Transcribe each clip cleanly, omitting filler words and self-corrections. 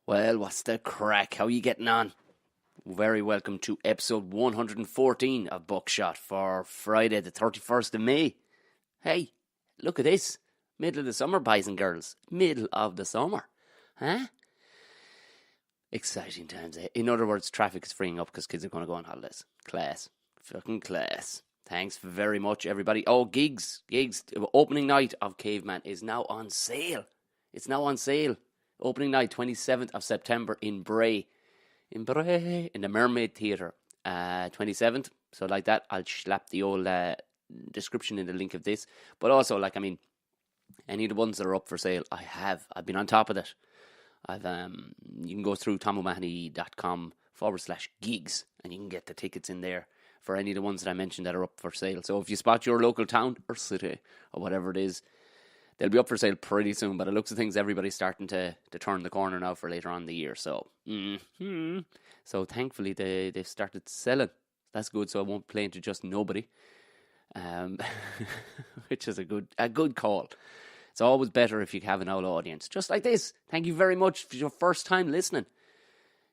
Well, what's the crack? How are you getting on? Very welcome to episode 114 of Buckshot for Friday the 31st of May. Hey, look at this. Middle of the summer, boys and girls. Middle of the summer. Huh? Exciting times, eh? In other words, traffic is freeing up because kids are going to go on holidays. Class. Fucking class. Thanks very much, everybody. Oh, gigs. Opening night of Caveman is now on sale. It's now on sale. Opening night, 27th of September in Bray. In the Mermaid Theatre. 27th. So like that, I'll slap the old description in the link of this. But also, any of the ones that are up for sale, I've been on top of it. You can go through tomomahony.com/gigs and you can get the tickets in there for any of the ones that I mentioned that are up for sale. So if you spot your local town or city or whatever it is, they'll be up for sale pretty soon. But it looks of things, everybody's starting to turn the corner now for later on in the year. So, so thankfully they've started selling. That's good. So I won't play into just nobody, which is a good call. It's always better if you have an old audience. Just like this. Thank you very much for your first time listening.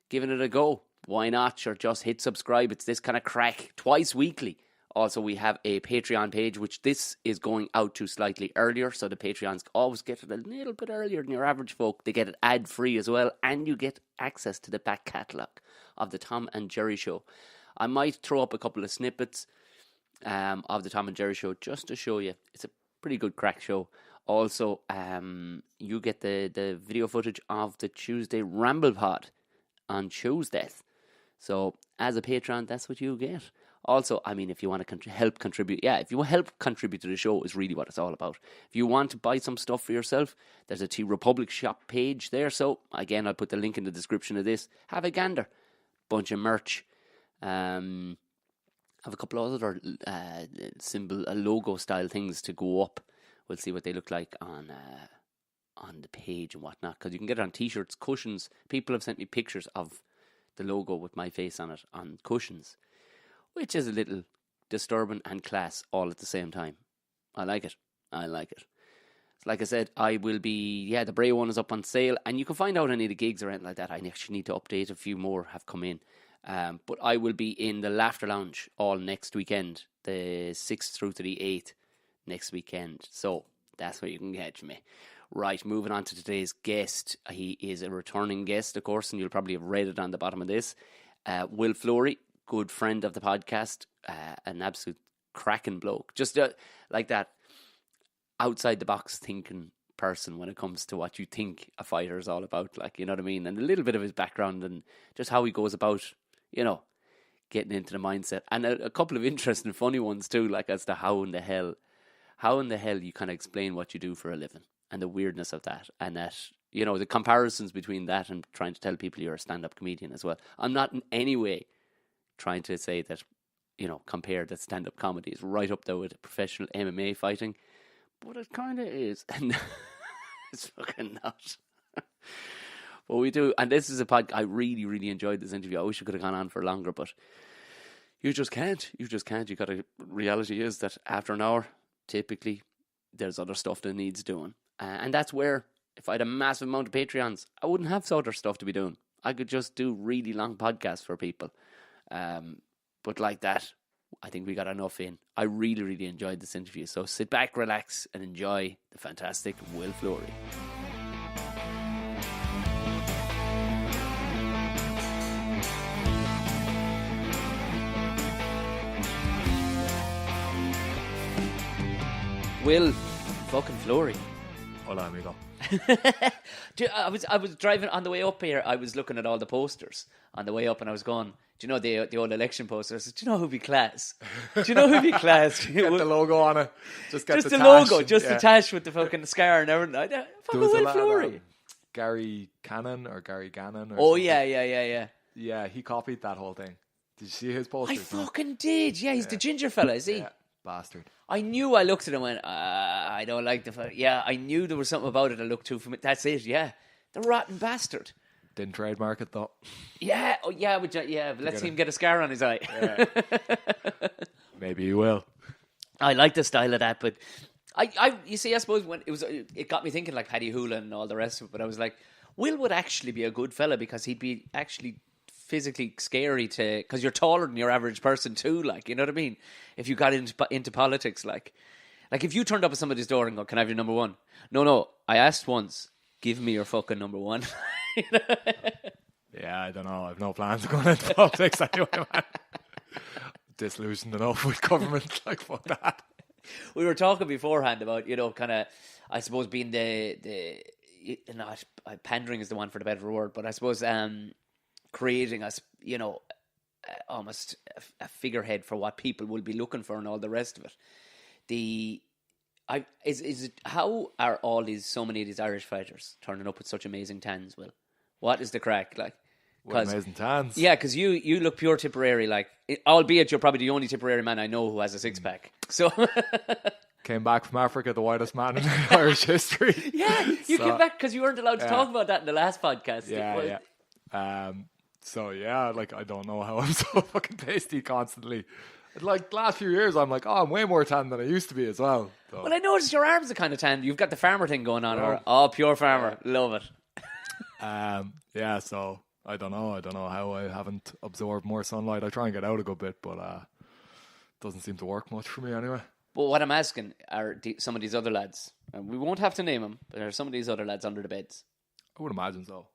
Giving it a go. Why not? Sure, just hit subscribe. It's this kind of crack twice weekly. Also, we have a Patreon page, which this is going out to slightly earlier. So the Patreons always get it a little bit earlier than your average folk. They get it ad-free as well. And you get access to the back catalogue of the Tom and Jerry Show. I might throw up a couple of snippets of the Tom and Jerry Show just to show you. It's a pretty good crack show. Also, you get the video footage of the Tuesday Ramble Pod on Tuesdays. So, as a patron, that's what you get. Also, I mean, if you want to help contribute, if you want to help contribute to the show is really what it's all about. If you want to buy some stuff for yourself, there's a Tea Republic shop page there. So, again, I'll put the link in the description of this. Have a gander. Bunch of merch. Have a couple of other logo style things to go up. We'll see what they look like on the page and whatnot. Because you can get it on t-shirts, cushions. People have sent me pictures of the logo with my face on it on cushions, which is a little disturbing and class all at the same time. I like it. Like I said, I will be, the Bray one is up on sale, and you can find out any of the gigs or anything like that. I actually need to update. A few more have come in. But I will be in the Laughter Lounge all next weekend, the 6th through to the 8th next weekend. So that's where you can catch me. Right, moving on to today's guest. He is a returning guest, of course, and you'll probably have read it on the bottom of this. Will Fleury, good friend of the podcast, an absolute cracking bloke. Just like that outside the box thinking person when it comes to what you think a fighter is all about, like, you know what I mean? And a little bit of his background and just how he goes about, getting into the mindset. And a couple of interesting, funny ones too, like as to how in the hell you kind of explain what you do for a living and the weirdness of that, and that, the comparisons between that and trying to tell people you're a stand-up comedian as well. I'm not in any way trying to say that, compare that stand-up comedy is right up there with professional MMA fighting, but it kind of is. And it's fucking not. But we do, and this is a podcast. I really, really enjoyed this interview. I wish it could have gone on for longer, but you just can't. Reality is that after an hour, typically, there's other stuff that needs doing. And that's where, if I had a massive amount of Patreons, I wouldn't have other stuff to be doing. I could just do really long podcasts for people. But like that, I think we got enough in. I really, really enjoyed this interview. So sit back, relax, and enjoy the fantastic Will Fleury. Will fucking Fleury. Hola, amigo. I was driving on the way up here. I was looking at all the posters on the way up, and I was going, do you know the old election posters? Do you know who'd be class? Get the logo on it. Just the tash logo, the tash with the fucking scar and everything. Fucking Will Fleury. Gary Cannon or Gary Gannon. Or something. Yeah. Yeah, he copied that whole thing. Did you see his posters? I fucking did. Yeah, he's the ginger fella, is he? Yeah, bastard. I knew. I looked at him and went, I don't like the... I knew there was something about it that looked too familiar. That's it, yeah. The rotten bastard. Didn't trademark it, though. Yeah, but let's see him get a scar on his eye. Yeah. Maybe he will. I like the style of that, but you see, I suppose when it got me thinking like Paddy Hoolan and all the rest of it, but I was like, Will would actually be a good fella because he'd be actually physically scary to, because you're taller than your average person too, like, you know what I mean? If you got into politics, like if you turned up at somebody's door and go, "Can I have your number one?" No, I asked once, "Give me your fucking number one." You know? Yeah, I don't know. I've no plans of going into politics anyway, man. Disillusioned enough with government, like, fuck that. We were talking beforehand about, kind of, I suppose, being pandering is the one for the better word, but I suppose creating us, almost a figurehead for what people will be looking for and all the rest of it. How are so many of these Irish fighters turning up with such amazing tans, Will? What is the crack, like? With amazing tans. Yeah, because you look pure Tipperary, like, albeit you're probably the only Tipperary man I know who has a six-pack. So Came back from Africa, the whitest man in Irish history. Yeah, you came back because you weren't allowed to talk about that in the last podcast. Yeah. So yeah, like, I don't know how I'm so fucking pasty constantly. Like, the last few years, I'm like, I'm way more tan than I used to be as well. So. Well, I noticed your arms are kind of tan. You've got the farmer thing going on. Pure farmer. Love it. Yeah, so I don't know how I haven't absorbed more sunlight. I try and get out a good bit, but doesn't seem to work much for me anyway. But what I'm asking are some of these other lads, and we won't have to name them, but are some of these other lads under the beds? I would imagine so.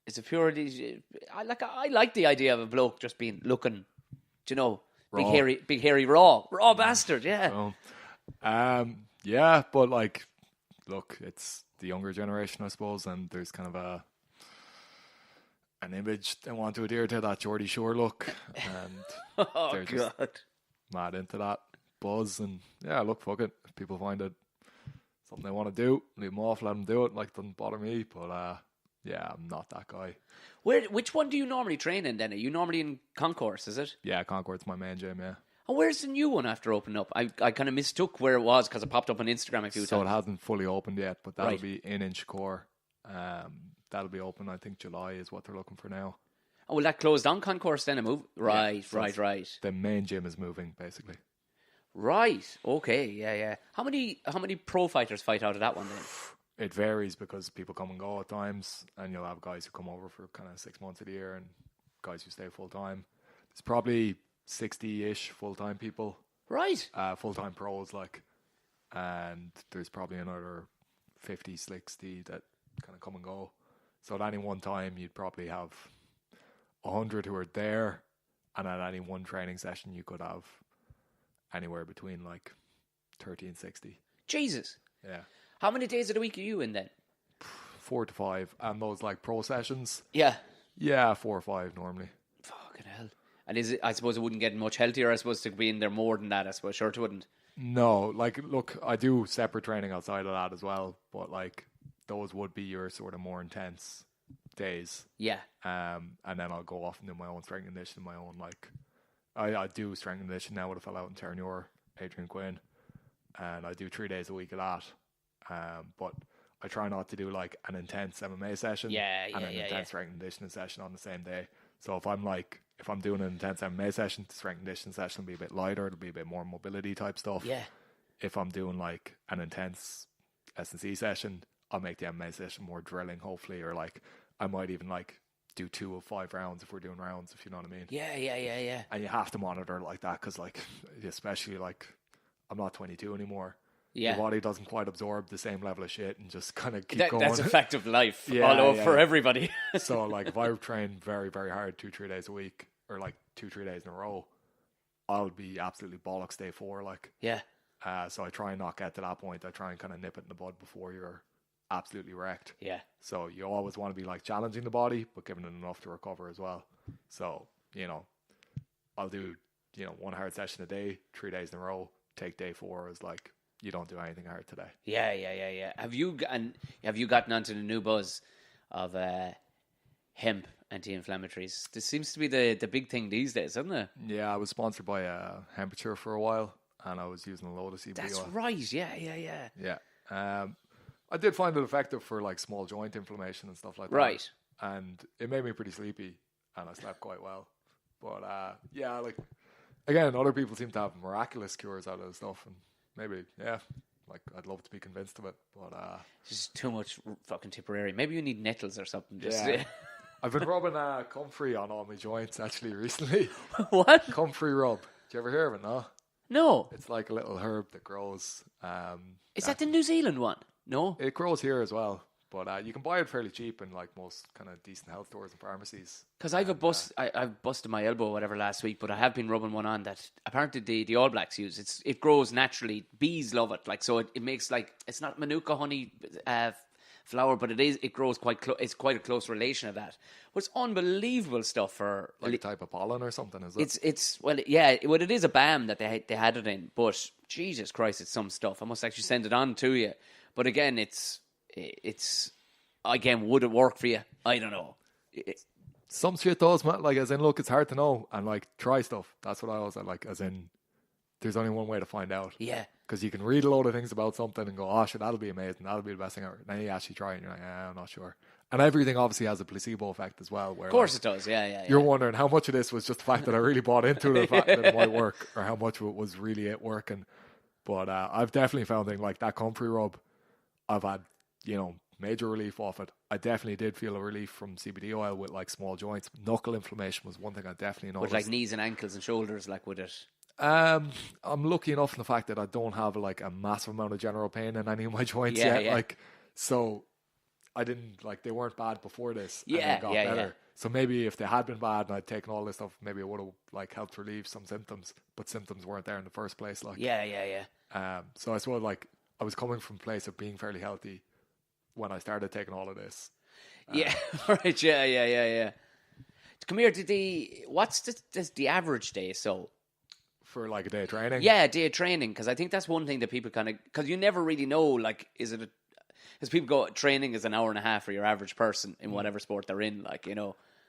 It's a purity. I like the idea of a bloke just being looking, raw. big hairy raw bastard. Yeah. So, yeah, but like, look, it's the younger generation, I suppose, and there's kind of an image they want to adhere to, that Geordie Shore look, and they're just mad into that buzz. And yeah, look, fuck it. If people find it something they want to do, leave them off, let them do it. Like, doesn't bother me. But yeah, I'm not that guy. Which one do you normally train in then? Are you normally in Concourse, is it? Yeah, Concourse's my main gym, yeah. And where's the new one after opening up? I kind of mistook where it was because it popped up on Instagram a few times. So it hasn't fully opened yet, but that'll be in Inchicore. That'll be open, I think July is what they're looking for now. Oh, will that close down Concourse then and move? Right. The main gym is moving, basically. Right. Okay. Yeah. How many pro fighters fight out of that one then? It varies because people come and go at times, and you'll have guys who come over for kind of 6 months of the year and guys who stay full time. There's probably 60-ish full-time people. Right. Full-time pros, like, and there's probably another 50, 60 that kind of come and go. So at any one time, you'd probably have 100 who are there, and at any one training session, you could have anywhere between like 30 and 60. Jesus. Yeah. How many days of the week are you in then? 4 to 5, and those like pro sessions. Yeah. Yeah, 4 or 5 normally. Fucking hell. And I suppose it wouldn't get much healthier, I suppose, to be in there more than that, I suppose. Sure it wouldn't. No, like, look, I do separate training outside of that as well, but like, those would be your sort of more intense days. Yeah. And then I'll go off and do my own strength and conditioning, my own, like, I do strength and conditioning now with a fellow out in Terranure, Adrian Quinn, and I do 3 days a week of that. But I try not to do like an intense MMA session and an intense strength and conditioning session on the same day. So if I'm doing an intense MMA session, the strength and conditioning session will be a bit lighter. It'll be a bit more mobility type stuff. Yeah. If I'm doing like an intense S&C session, I'll make the MMA session more drilling, hopefully, or like I might even like do 2 of 5 rounds if we're doing rounds, if you know what I mean. Yeah. And you have to monitor it like that because, like, especially like I'm not 22 anymore. Yeah. Your body doesn't quite absorb the same level of shit and just kind of keep going. That's a fact of life for everybody. So like if I train very, very hard 2-3 days a week or like 2-3 days in a row, I'll be absolutely bollocks day 4. Like, yeah. So I try and not get to that point. I try and kind of nip it in the bud before you're absolutely wrecked. Yeah. So you always want to be like challenging the body, but giving it enough to recover as well. So, I'll do, 1 hard session a day, 3 days in a row. Take day 4 as like, you don't do anything hard today. Yeah. Have you gotten onto the new buzz of hemp anti-inflammatories? This seems to be the big thing these days, isn't it? Yeah, I was sponsored by Temperature for a while, and I was using a load of CBD. That's right. Yeah. Yeah. I did find it effective for like small joint inflammation and stuff like that. Right. And it made me pretty sleepy, and I slept quite well. But yeah, like, again, other people seem to have miraculous cures out of this stuff, and maybe, yeah. like I'd love to be convinced of it, but It's just too much fucking Tipperary. Maybe you need nettles or something. Just yeah. I've been rubbing comfrey on all my joints actually recently. What? Comfrey rub. Do you ever hear of it? No. No. It's like a little herb that grows. Is that the New Zealand one? No. It grows here as well, but you can buy it fairly cheap in like most kind of decent health stores and pharmacies. Because I've busted my elbow or whatever last week, but I have been rubbing one on that apparently the All Blacks use. It grows naturally. Bees love it. Like so, it makes like it's not Manuka honey flower, but it grows quite. It's quite a close relation of that. But it's unbelievable stuff for like a type of pollen or something. Is it? It is a balm that they had it in. But Jesus Christ, it's some stuff. I must actually send it on to you. But again, it's again, would it work for you? I don't know. Some shit does, man. Like, as in, look, it's hard to know. And, like, try stuff. That's what I always like. As in, there's only one way to find out. Yeah. Because you can read a load of things about something and go, oh, shit, that'll be amazing. That'll be the best thing ever. And then you actually try it and you're like, I'm not sure. And everything obviously has a placebo effect as well. Where, of course it does, yeah. You're wondering how much of this was just the fact that I really bought into the fact that it might work, or how much of it was really it working. But I've definitely found things like that comfrey rub. I've had, major relief off it. I definitely did feel a relief from CBD oil with like small joints. Knuckle inflammation was one thing I definitely noticed. With like knees and ankles and shoulders, like would it? I'm lucky enough in the fact that I don't have like a massive amount of general pain in any of my joints yet. Yeah. Like, so I didn't like they weren't bad before this. And Yeah, they got better. Yeah. So maybe if they had been bad and I'd taken all this stuff, maybe it would have like helped relieve some symptoms. But symptoms weren't there in the first place. Like, yeah. So I suppose like I was coming from a place of being fairly healthy when I started taking all of this. Yeah, right. Yeah. Come here. What's the average day? So for like a day of training? Yeah, a day of training. Because I think that's one thing that people because you never really know. Like, is it? Because people go training is an hour and a half for your average person in whatever sport they're in. Like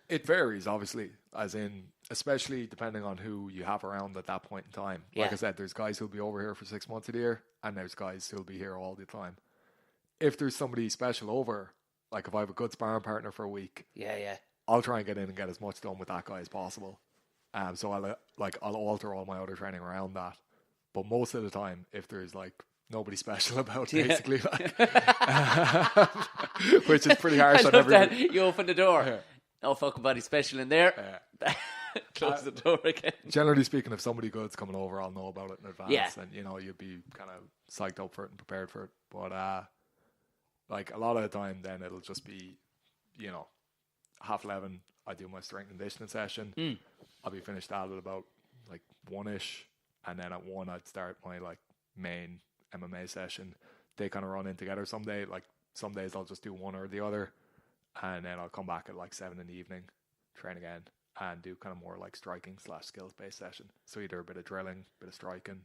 it varies obviously, as in especially depending on who you have around at that point in time. Like I said, there's guys who'll be over here for 6 months of the year, and there's guys who'll be here all the time. If there's somebody special over, like if I have a good sparring partner for a week, I'll try and get in and get as much done with that guy as possible. So I'll alter all my other training around that. But most of the time, if there's like nobody special about, basically, like, which is pretty harsh on everybody. That. You open the door. Yeah. No fucking body special in there. Close the door again. Generally speaking, if somebody good's coming over, I'll know about it in advance, and you'd be kind of psyched up for it and prepared for it. But like a lot of the time, then it'll just be, 11:30. I do my strength and conditioning session. I'll be finished that at about like 1ish, and then at 1 I'd start my like main MMA session. They kind of run in together. Some days I'll just do one or the other, and then I'll come back at like 7 in the evening, train again, and do kind of more like striking / skills based session. So either a bit of drilling, bit of striking,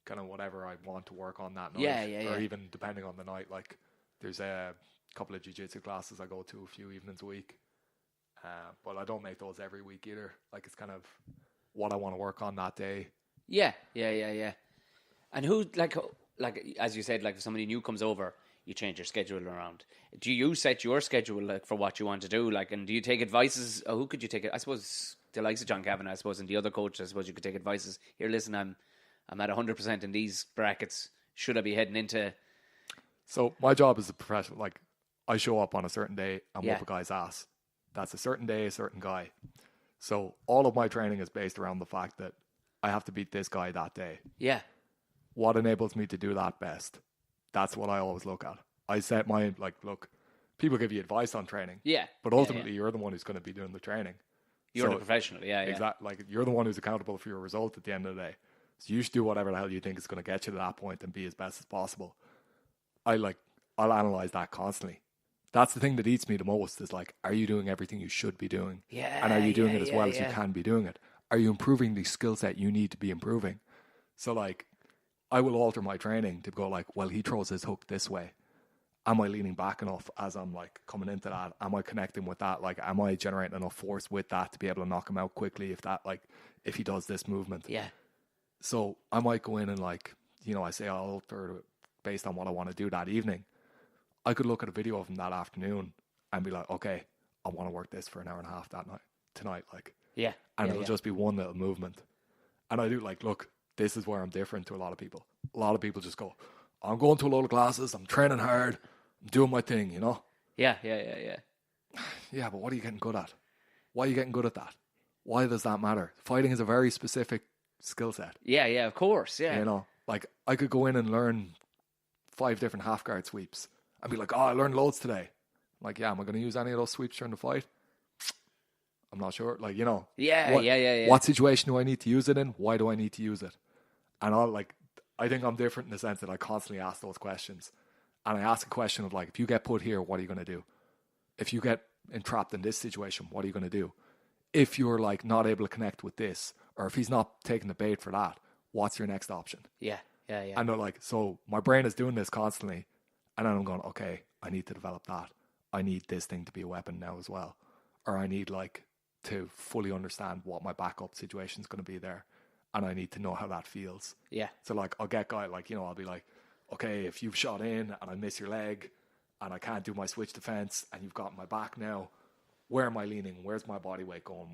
kind of whatever I want to work on that night, or even depending on the night. Like there's a couple of jiu-jitsu classes I go to a few evenings a week, but I don't make those every week either. Like it's kind of what I want to work on that day. Yeah. And who like as you said, like if somebody new comes over, you change your schedule around. Do you set your schedule like for what you want to do? Like, and do you take advices? Who could you take it? I suppose the likes of John Kavanagh, I suppose, and the other coaches, I suppose you could take advices. Here, listen, I'm at 100% in these brackets. Should I be heading into? So my job as a professional, like I show up on a certain day and whoop a guy's ass. That's a certain day, a certain guy. So all of my training is based around the fact that I have to beat this guy that day. Yeah. What enables me to do that best? That's what I always look at. I set my, like, look, people give you advice on training. Yeah. But ultimately, you're the one who's going to be doing the training. You're the professional, Exactly. Like, you're the one who's accountable for your result at the end of the day. So you should do whatever the hell you think is going to get you to that point and be as best as possible. I'll analyze that constantly. That's the thing that eats me the most is like, are you doing everything you should be doing? Yeah. And are you doing it as well as you can be doing it? Are you improving the skill set you need to be improving? So like, I will alter my training to go like, well, he throws his hook this way. Am I leaning back enough as I'm like coming into that? Am I connecting with that? Like, am I generating enough force with that to be able to knock him out quickly if he does this movement? Yeah. So I might go in and like, I say I'll alter it based on what I want to do that evening. I could look at a video of him that afternoon and be like, okay, I want to work this for an hour and a half tonight. Like, yeah. And it'll just be one little movement. And I do like, look, this is where I'm different to a lot of people. A lot of people just go, I'm going to a load of classes, I'm training hard, I'm doing my thing, you know? Yeah. Yeah, but what are you getting good at? Why are you getting good at that? Why does that matter? Fighting is a very specific skill set. Yeah, of course, yeah. You know, like I could go in and learn 5 different half guard sweeps and be like, oh, I learned loads today. Like, yeah, am I going to use any of those sweeps during the fight? I'm not sure. Like, you know, Yeah. What situation do I need to use it in? Why do I need to use it? And I think I'm different in the sense that I constantly ask those questions. And I ask a question of like, if you get put here, what are you going to do? If you get entrapped in this situation, what are you going to do? If you're like not able to connect with this, or if he's not taking the bait for that, what's your next option? Yeah. And they're like, so my brain is doing this constantly. And then I'm going, okay, I need to develop that. I need this thing to be a weapon now as well. Or I need like to fully understand what my backup situation is going to be there. And I need to know how that feels. Yeah. So like, I'll get guy, like, you know, I'll be like, okay, if you've shot in and I miss your leg and I can't do my switch defense and you've got my back now, where am I leaning? Where's my body weight going?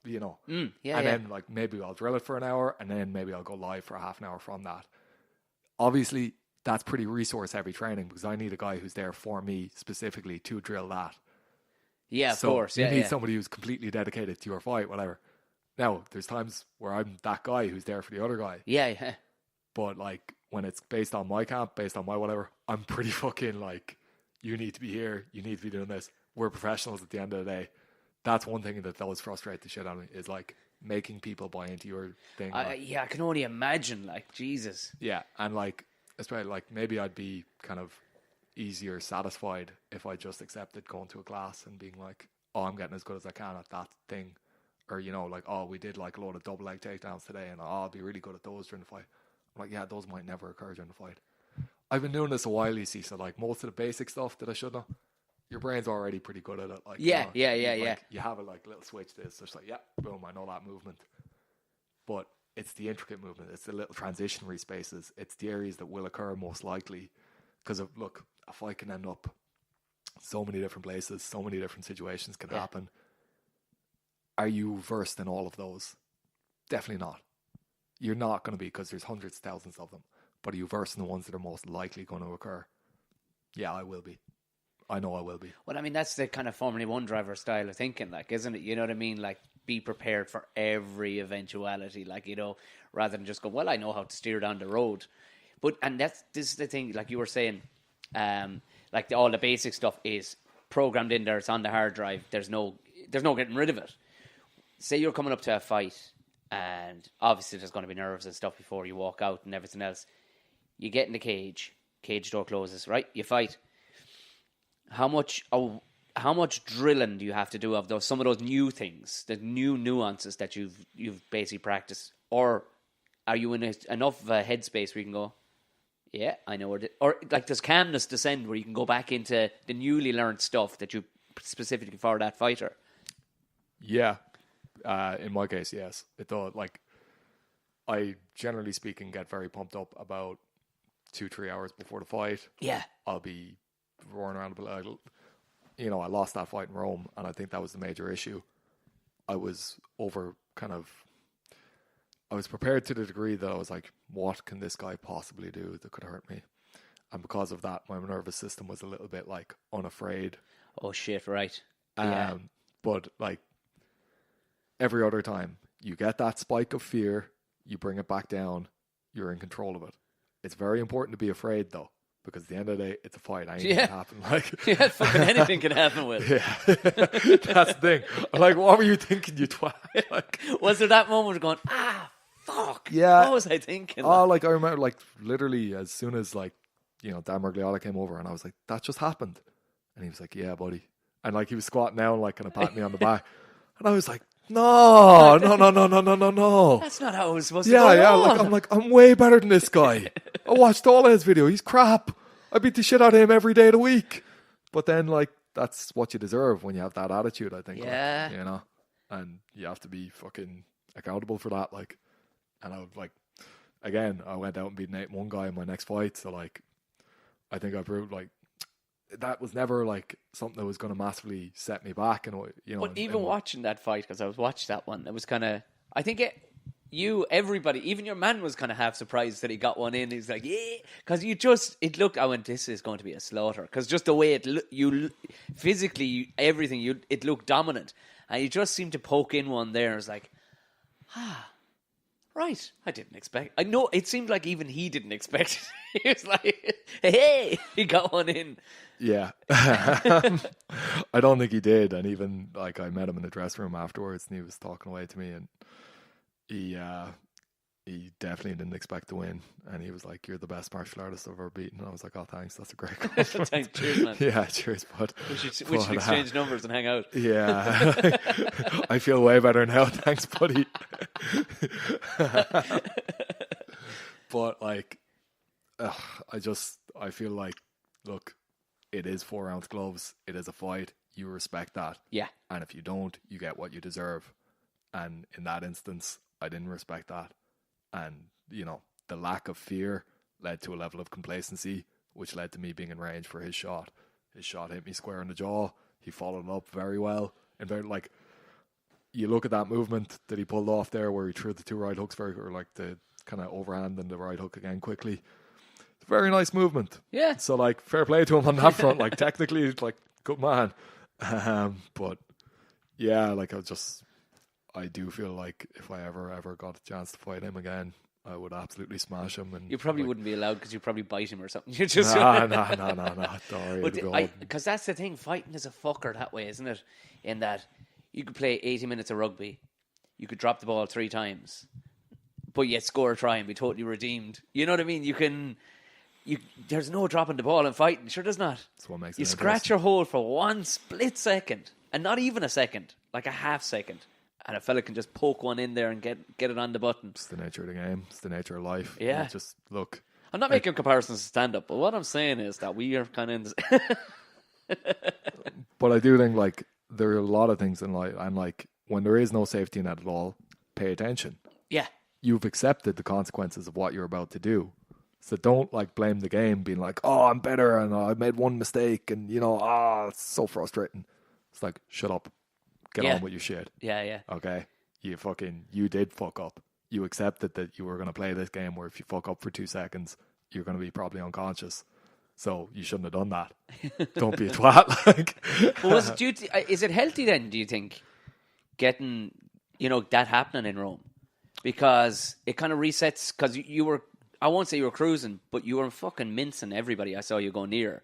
You know? Then like maybe I'll drill it for an hour and then maybe I'll go live for a half an hour from that. Obviously, that's pretty resource heavy training because I need a guy who's there for me specifically to drill that. Yeah, of course. You need somebody who's completely dedicated to your fight, whatever. Now, there's times where I'm that guy who's there for the other guy. Yeah. But like when it's based on my camp, based on my whatever, I'm pretty fucking like, you need to be here, you need to be doing this. We're professionals at the end of the day. That's one thing that always frustrates the shit out of me is like making people buy into your thing. I can only imagine, like, Jesus. Yeah, and like, especially like maybe I'd be kind of easier satisfied if I just accepted going to a class and being like, oh, I'm getting as good as I can at that thing. Or, you know, like, oh, we did like a load of double leg takedowns today and I'll be really good at those during the fight. I'm like, yeah, those might never occur during the fight. I've been doing this a while, you see, so like most of the basic stuff that I should know, your brain's already pretty good at it. Like, Yeah. You have a like little switch to this, so it's like, yeah, boom, I know that movement. But it's the intricate movement, it's the little transitionary spaces, it's the areas that will occur most likely. Because look, a fight can end up so many different places, so many different situations can happen. Are you versed in all of those? Definitely not. You're not going to be, because there's hundreds, thousands of them. But are you versed in the ones that are most likely going to occur? Yeah, I will be. I know I will be. Well, I mean, that's the kind of Formula One driver style of thinking, like, isn't it? You know what I mean? Like, be prepared for every eventuality, like, you know, rather than just go, well, I know how to steer down the road. And this is the thing, like you were saying, like all the basic stuff is programmed in there, it's on the hard drive, there's no getting rid of it. Say you're coming up to a fight, and obviously there's going to be nerves and stuff before you walk out and everything else. You get in the cage door closes, right? You fight. How much drilling do you have to do of some of those new things, the new nuances that you've basically practiced, or are you in enough of a headspace where you can go, yeah, I know or like does calmness descend where you can go back into the newly learned stuff that you specifically for that fighter? Yeah, in my case, yes. It does. Like, I generally speaking get very pumped up about 2-3 hours before the fight. Yeah, I'll be roaring around. Like, you know, I lost that fight in Rome, and I think that was the major issue. I was I was prepared to the degree that I was like, what can this guy possibly do that could hurt me? And because of that, my nervous system was a little bit like unafraid. Oh shit, right. But like every other time you get that spike of fear, you bring it back down, you're in control of it. It's very important to be afraid though, because at the end of the day, it's a fight. Anything can happen. Like, yeah, fucking anything can happen with. Yeah, that's the thing. Like, what were you thinking, you twat? Like, was there that moment of going, fuck? Yeah. What was I thinking? Oh, like I remember, like literally as soon as like, you know, Dan Mergliola came over, and I was like, that just happened, and he was like, yeah, buddy, and like he was squatting down, like kind of patting me on the back, and I was like, no. That's not how it was supposed to go. Yeah. Like I'm way better than this guy. I watched all of his video. He's crap. I beat the shit out of him every day of the week. But then, like, that's what you deserve when you have that attitude, I think. Yeah. Like, you know, and you have to be fucking accountable for that. Like, and I would, like, again, I went out and beat an 8-1 guy in my next fight. So, like, I think I proved, like, that was never, like, something that was going to massively set me back. And, you know, but even watching that fight, because I was watching that one, it was kind of, I think everybody, even your man was kind of half surprised that he got one in. He's like, yeah, because I went, this is going to be a slaughter. Because just the way physically, everything, it looked dominant. And you just seemed to poke in one there. I was like, right, I didn't expect. I know it seemed like even he didn't expect it. He was like, hey, he got one in. Yeah. I don't think he did. And even like I met him in the dressing room afterwards and he was talking away to me and he definitely didn't expect to win. And he was like, you're the best martial artist I've ever beaten. And I was like, oh, thanks. That's a great compliment. Thanks, cheers, man. Yeah, cheers, bud. We should exchange numbers and hang out. Yeah. I feel way better now. Thanks, buddy. But like, I feel like, look, it is 4-ounce gloves. It is a fight. You respect that. Yeah. And if you don't, you get what you deserve. And in that instance, I didn't respect that. And, the lack of fear led to a level of complacency, which led to me being in range for his shot. His shot hit me square in the jaw. He followed it up very well. And you look at that movement that he pulled off there where he threw the 2 right hooks or like the kind of overhand and the right hook again quickly. It's a very nice movement. Yeah. So fair play to him on that front. Technically, good man. But yeah, I do feel like if I ever got a chance to fight him again, I would absolutely smash him. And you probably wouldn't be allowed because you'd probably bite him or something. You just no. Don't worry. Because that's the thing. Fighting is a fucker that way, isn't it? In that you could play 80 minutes of rugby, you could drop the ball 3 times, but yet score a try and be totally redeemed. You know what I mean? There's no dropping the ball in fighting. Sure, there's not. That's what makes you scratch your hole for 1 split second, and not even a second, like a half second. And a fella can just poke one in there and get it on the button. It's the nature of the game. It's the nature of life. Yeah. Just look. I'm not making comparisons to stand up, but what I'm saying is that we are kind of in this. But I do think there are a lot of things in life. And when there is no safety net at all, pay attention. Yeah. You've accepted the consequences of what you're about to do. So don't blame the game being like, oh, I'm better and I made one mistake and it's so frustrating. It's like, shut up. Get on with your shit. Yeah. Okay? You did fuck up. You accepted that you were going to play this game where if you fuck up for 2 seconds, you're going to be probably unconscious. So you shouldn't have done that. Don't be a twat. Well, is it healthy then, do you think, getting, that happening in Rome? Because it kind of resets, because you were, I won't say you were cruising, but you were fucking mincing everybody I saw you go near.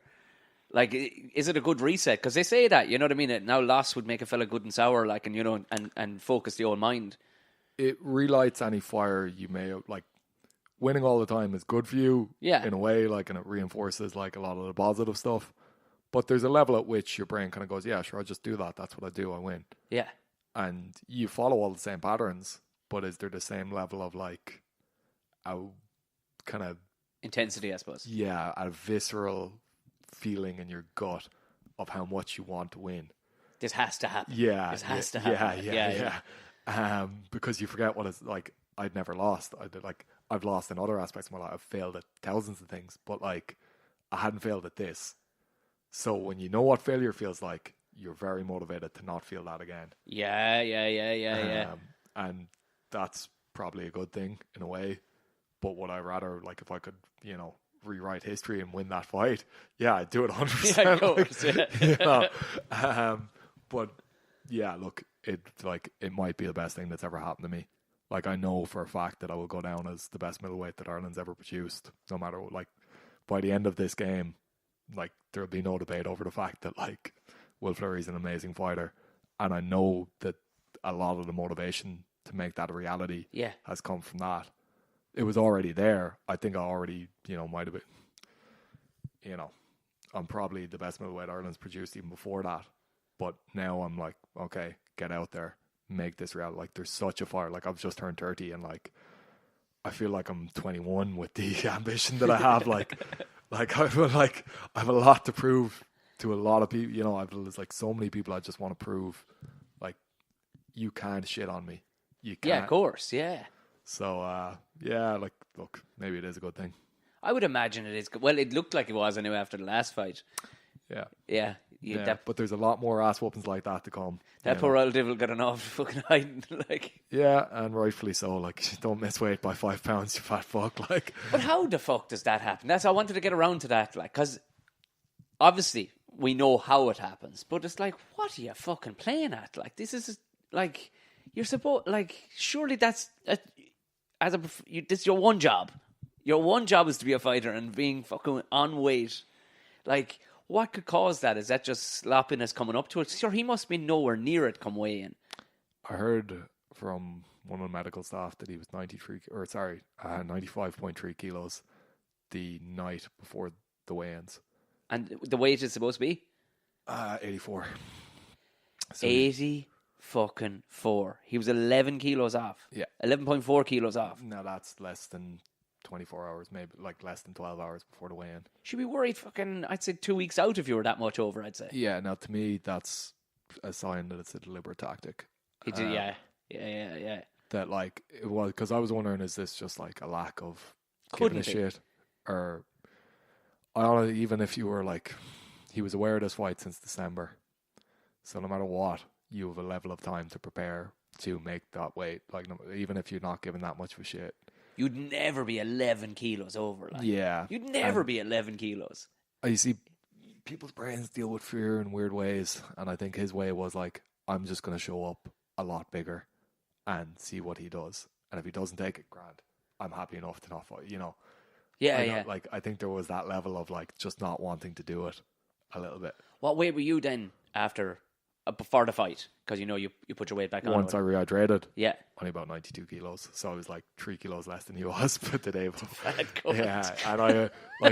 Is it a good reset? Because they say that, you know what I mean? Now loss would make a fella good and sour, and focus the old mind. It relights any fire you may have, winning all the time is good for you, in a way, and it reinforces, a lot of the positive stuff. But there's a level at which your brain kind of goes, yeah, sure, I'll just do that. That's what I do. I win. Yeah. And you follow all the same patterns, but is there the same level of, a kind of... intensity, I suppose. Yeah, a visceral feeling in your gut of how much you want to win. This has to happen. Yeah. This has to happen. Yeah. Because you forget what it's like. I'd never lost. I've lost in other aspects of my life. I've failed at thousands of things, but I hadn't failed at this. So when you know what failure feels like, you're very motivated to not feel that again. Yeah. And that's probably a good thing in a way. But would I rather, if I could, rewrite history and win that fight? Yeah, I'd do it 100%. Yeah, of course. But yeah, look, it might be the best thing that's ever happened to me. I know for a fact that I will go down as the best middleweight that Ireland's ever produced. No matter what, by the end of this game, there'll be no debate over the fact that Will Fleury's an amazing fighter, and I know that a lot of the motivation to make that a reality has come from that. It was already there. I think I already, might have been, I'm probably the best middleweight Ireland's produced even before that. But now I'm okay, get out there, make this reality. There's such a fire. I've just turned 30 and I feel like I'm 21 with the ambition that I have. I have a lot to prove to a lot of people. There's so many people I just want to prove. You can't shit on me. You can't. Yeah, of course. Yeah. So, look, maybe it is a good thing. I would imagine it is good. Well, it looked like it was anyway after the last fight. Yeah. Yeah. Yeah, but there's a lot more ass whoopings like that to come. That poor old devil got an awful fucking hiding, like. Yeah, and rightfully so. Like, don't miss weight by 5 pounds, you fat fuck. Like, but how the fuck does that happen? That's I wanted to get around to that, like, because obviously we know how it happens, but it's like, what are you fucking playing at? Like, this is like you're supposed like surely that's this is your one job. Your one job is to be a fighter and being fucking on weight. Like, what could cause that? Is that just sloppiness coming up to it? Sure, he must be nowhere near it come weigh-in. I heard from one of the medical staff that he was 95.3 kilos the night before the weigh-ins. And the weight is supposed to be? 84. So 80 fucking 4. He was 11 kilos off. Yeah. 11.4 kilos off. Now that's less than 24 hours, maybe like less than 12 hours before the weigh-in. Should be worried fucking, I'd say 2 weeks out if you were that much over, I'd say. Yeah, now to me, that's a sign that it's a deliberate tactic. Yeah. That like, it was, because I was wondering, is this just like a lack of Couldn't giving be. a shit? Or, I don't know, even if you were like, he was aware of this fight since December. So no matter what, you have a level of time to prepare to make that weight. Like, even if you're not giving that much of a shit. You'd never be 11 kilos over. Like. Yeah. You'd never be 11 kilos. You see, people's brains deal with fear in weird ways. And I think his way was like, I'm just going to show up a lot bigger and see what he does. And if he doesn't take it, grand. I'm happy enough to not fight, you know. Yeah. Like, I think there was that level of like just not wanting to do it a little bit. What weight were you then after, before the fight? Because you know you put your weight back on. Once I rehydrated, yeah, only about 92 kilos. So I was like 3 kilos less than he was but the day before. God. Yeah, and I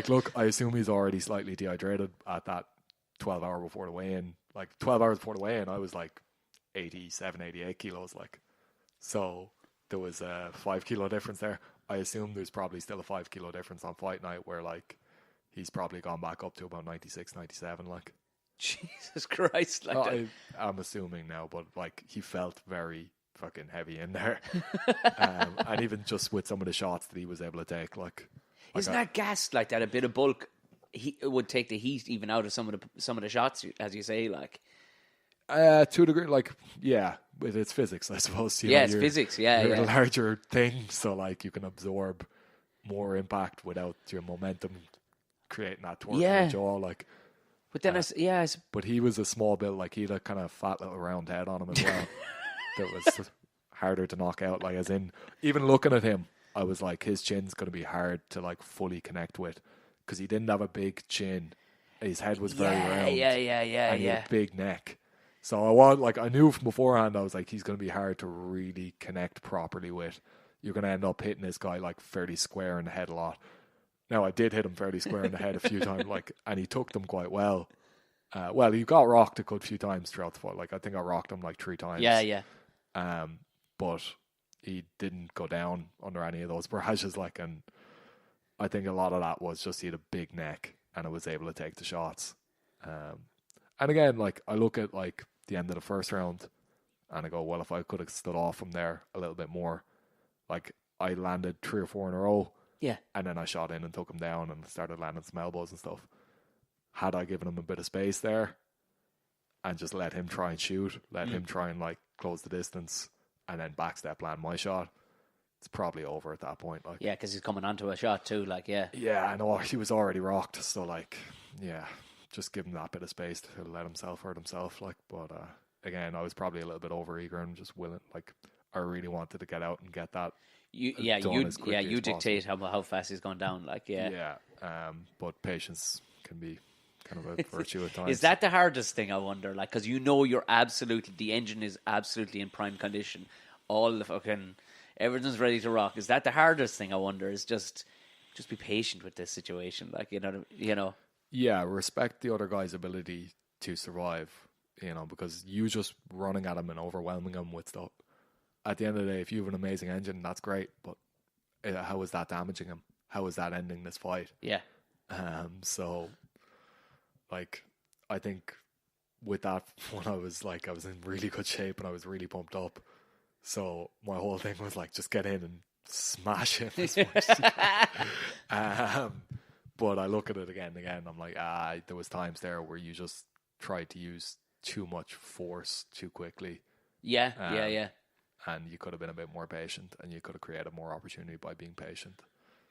look, I assume he's already slightly dehydrated at that 12 hour before the weigh-in. Like 12 hours before the weigh-in, I was like 87, 88 kilos. Like, so there was a 5 kilo difference there. I assume there's probably still a 5 kilo difference on fight night where like he's probably gone back up to about 96, 97. Like, Jesus Christ! Like I'm assuming now, but like he felt very fucking heavy in there, and even just with some of the shots that he was able to take, like isn't that gas like that? A bit of bulk, it would take the heat even out of some of the shots, as you say, like. To a degree, like, yeah, with it's physics, I suppose. You know, it's physics, yeah. You're a larger thing, so like you can absorb more impact without your momentum creating that torque in the jaw, like. But then, but he was a small build, like he had a kind of fat little round head on him as well. That was harder to knock out. Like, as in, even looking at him, I was like, his chin's going to be hard to like fully connect with because he didn't have a big chin. His head was very round. And he had a big neck. So I knew from beforehand, I was like, he's going to be hard to really connect properly with. You're going to end up hitting this guy like fairly square in the head a lot. Now, I did hit him fairly square in the head a few times, like, and he took them quite well. He got rocked a good few times throughout the fight. Like, I think I rocked him like 3 times. Yeah. But he didn't go down under any of those barrages. Like, and I think a lot of that was just he had a big neck and I was able to take the shots. And again, like, I look at like the end of the first round and I go, well, if I could have stood off from there a little bit more, like, I landed 3 or 4 in a row. Yeah. And then I shot in and took him down and started landing some elbows and stuff. Had I given him a bit of space there and just let him try and shoot, let him try and like close the distance and then backstep land my shot, it's probably over at that point. Like, yeah, because he's coming onto a shot too. Like, yeah. Yeah, I know. He was already rocked. So like, yeah, just give him that bit of space to let himself hurt himself. Like, but again, I was probably a little bit over eager and just willing. Like, I really wanted to get out and get that. You dictate how fast he's gone down. Like, but patience can be kind of a virtue at times. Is that the hardest thing? I wonder, like, because you know the engine is absolutely in prime condition. All the fucking everything's ready to rock. Is that the hardest thing? I wonder. Is just be patient with this situation. Like, you know. Yeah, respect the other guy's ability to survive. You know, because you just running at him and overwhelming him with stuff. At the end of the day, if you have an amazing engine, that's great. But how is that damaging him? How is that ending this fight? Yeah. So, like, I think with that, when I was in really good shape and I was really pumped up. So my whole thing was like, just get in and smash him as much as you can. But I look at it again and again. I'm like, there was times there where you just tried to use too much force too quickly. Yeah. And you could have been a bit more patient, and you could have created more opportunity by being patient.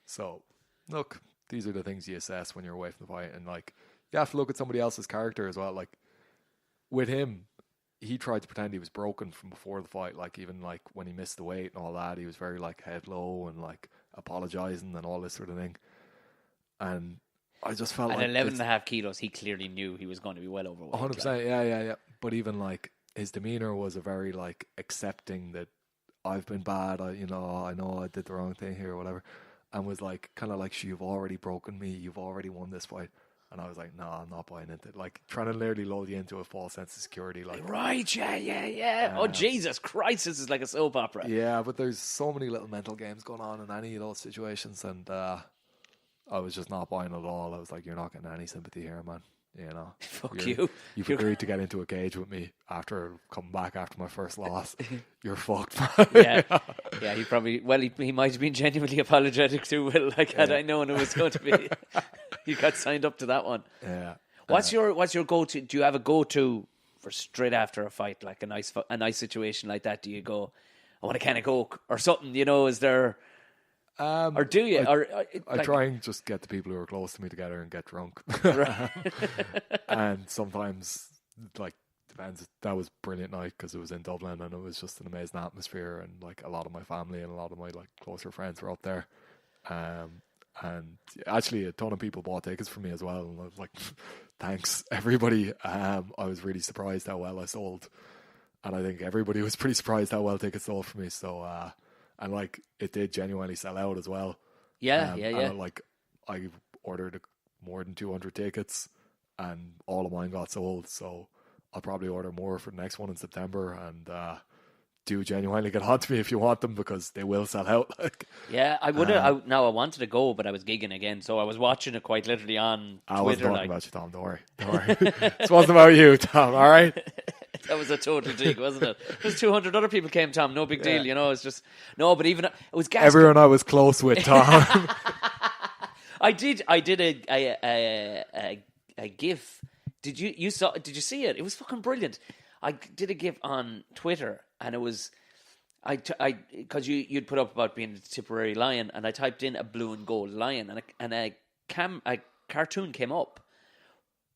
So, look, these are the things you assess when you're away from the fight, and like you have to look at somebody else's character as well. Like with him, he tried to pretend he was broken from before the fight. Like even like when he missed the weight and all that, he was very like head low and like apologizing and all this sort of thing. And I just felt at like 11.5 kilos, he clearly knew he was going to be well overweight. 100%, like. yeah. But even like his demeanor was a very like accepting that I've been bad. I know I did the wrong thing here or whatever, and was like kind of like, you've already broken me. You've already won this fight. And I was like, no, I'm not buying into it. Like, trying to literally lull you into a false sense of security. Like, right, yeah. Oh, Jesus Christ, this is like a soap opera. Yeah, but there's so many little mental games going on in any of those situations. And I was just not buying it at all. I was like, you're not getting any sympathy here, man. You know, Fuck you. You've agreed to get into a cage with me after coming back after my first loss. You're fucked. Yeah. He probably, well, he might have been genuinely apologetic to Will. Like, had I known it was going to be, he got signed up to that one. Yeah. What's your go-to? Do you have a go-to for straight after a fight, like a nice situation like that? Do you go, I want a can of Coke or something? You know, is there? Or do you? I try and just get the people who are close to me together and get drunk. And sometimes, like, depends. That was a brilliant night because it was in Dublin and it was just an amazing atmosphere, and like a lot of my family and a lot of my like closer friends were up there. And actually a ton of people bought tickets for me as well, and I was like, thanks everybody. I was really surprised how well I sold, and I think everybody was pretty surprised how well tickets sold for me. So and like it did genuinely sell out as well. Yeah. And like I ordered more than 200 tickets, and all of mine got sold. So I'll probably order more for the next one in September, and do genuinely get on to me if you want them, because they will sell out. Like, yeah, I would have. I wanted to go, but I was gigging again, so I was watching it quite literally on I Twitter. wasn't talking about you, Tom. Don't worry. This wasn't about you, Tom. All right. That was a total dig, wasn't it? There's 200 other people came, Tom. No big deal, you know. It's just no, but even it was gas. Everyone I was close with, Tom. I did a GIF. Did you see it? It was fucking brilliant. I did a GIF on Twitter, and it was because you'd put up about being the Tipperary Lion, and I typed in a blue and gold lion, and a cartoon came up.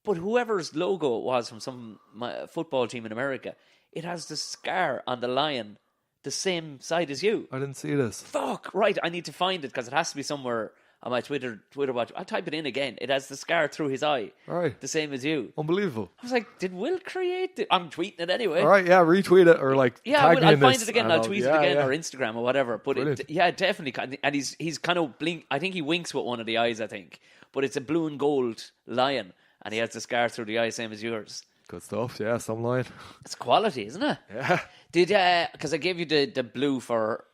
But whoever's logo it was from some football team in America, it has the scar on the lion the same side as you. I didn't see this. Fuck, right, I need to find it because it has to be somewhere on my Twitter watch. I'll type it in again. It has the scar through his eye. All right. The same as you. Unbelievable. I was like, did Will create it? I'm tweeting it anyway. All right, yeah, retweet it or like tag me I'll in find this, it again. and I'll tweet it again yeah. or Instagram or whatever. But definitely. And he's kind of blink. I think he winks with one of the eyes, I think. But it's a blue and gold lion, and he has the scar through the eye, same as yours. Good stuff, yeah, some line. It's quality, isn't it? Yeah. Did because I gave you the blue for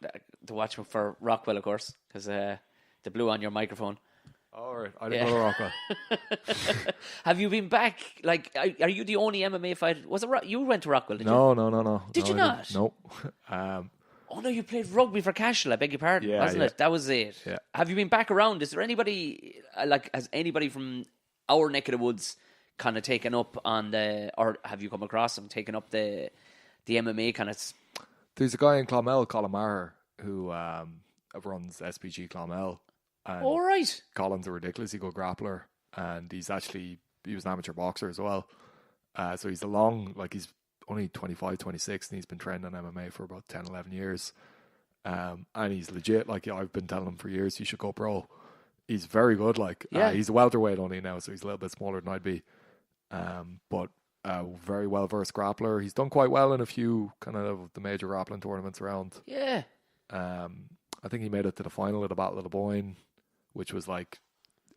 to watch for Rockwell, of course, because the blue on your microphone. All right, I didn't go to Rockwell. Have you been back? Like, are you the only MMA fighter? Was it you went to Rockwell? Did you? No. Did you not? No. Oh no, you played rugby for Cashel. I beg your pardon, wasn't it? That was it. Yeah. Have you been back around? Is there anybody has anybody from our neck of the woods kind of taken up on or have you come across them taking up the MMA kind of? There's a guy in Clonmel, Colin Maher, who runs SPG Clonmel. All right. Colin's a ridiculously good grappler, and he was an amateur boxer as well. So he's he's only 25, 26, and he's been training on MMA for about 10, 11 years. And he's legit. Like, I've been telling him for years, you should go pro. He's very good. Like, he's a welterweight only now, so he's a little bit smaller than I'd be. But very well-versed grappler. He's done quite well in a few kind of the major grappling tournaments around. Yeah. I think he made it to the final of the Battle of the Boyne, which was like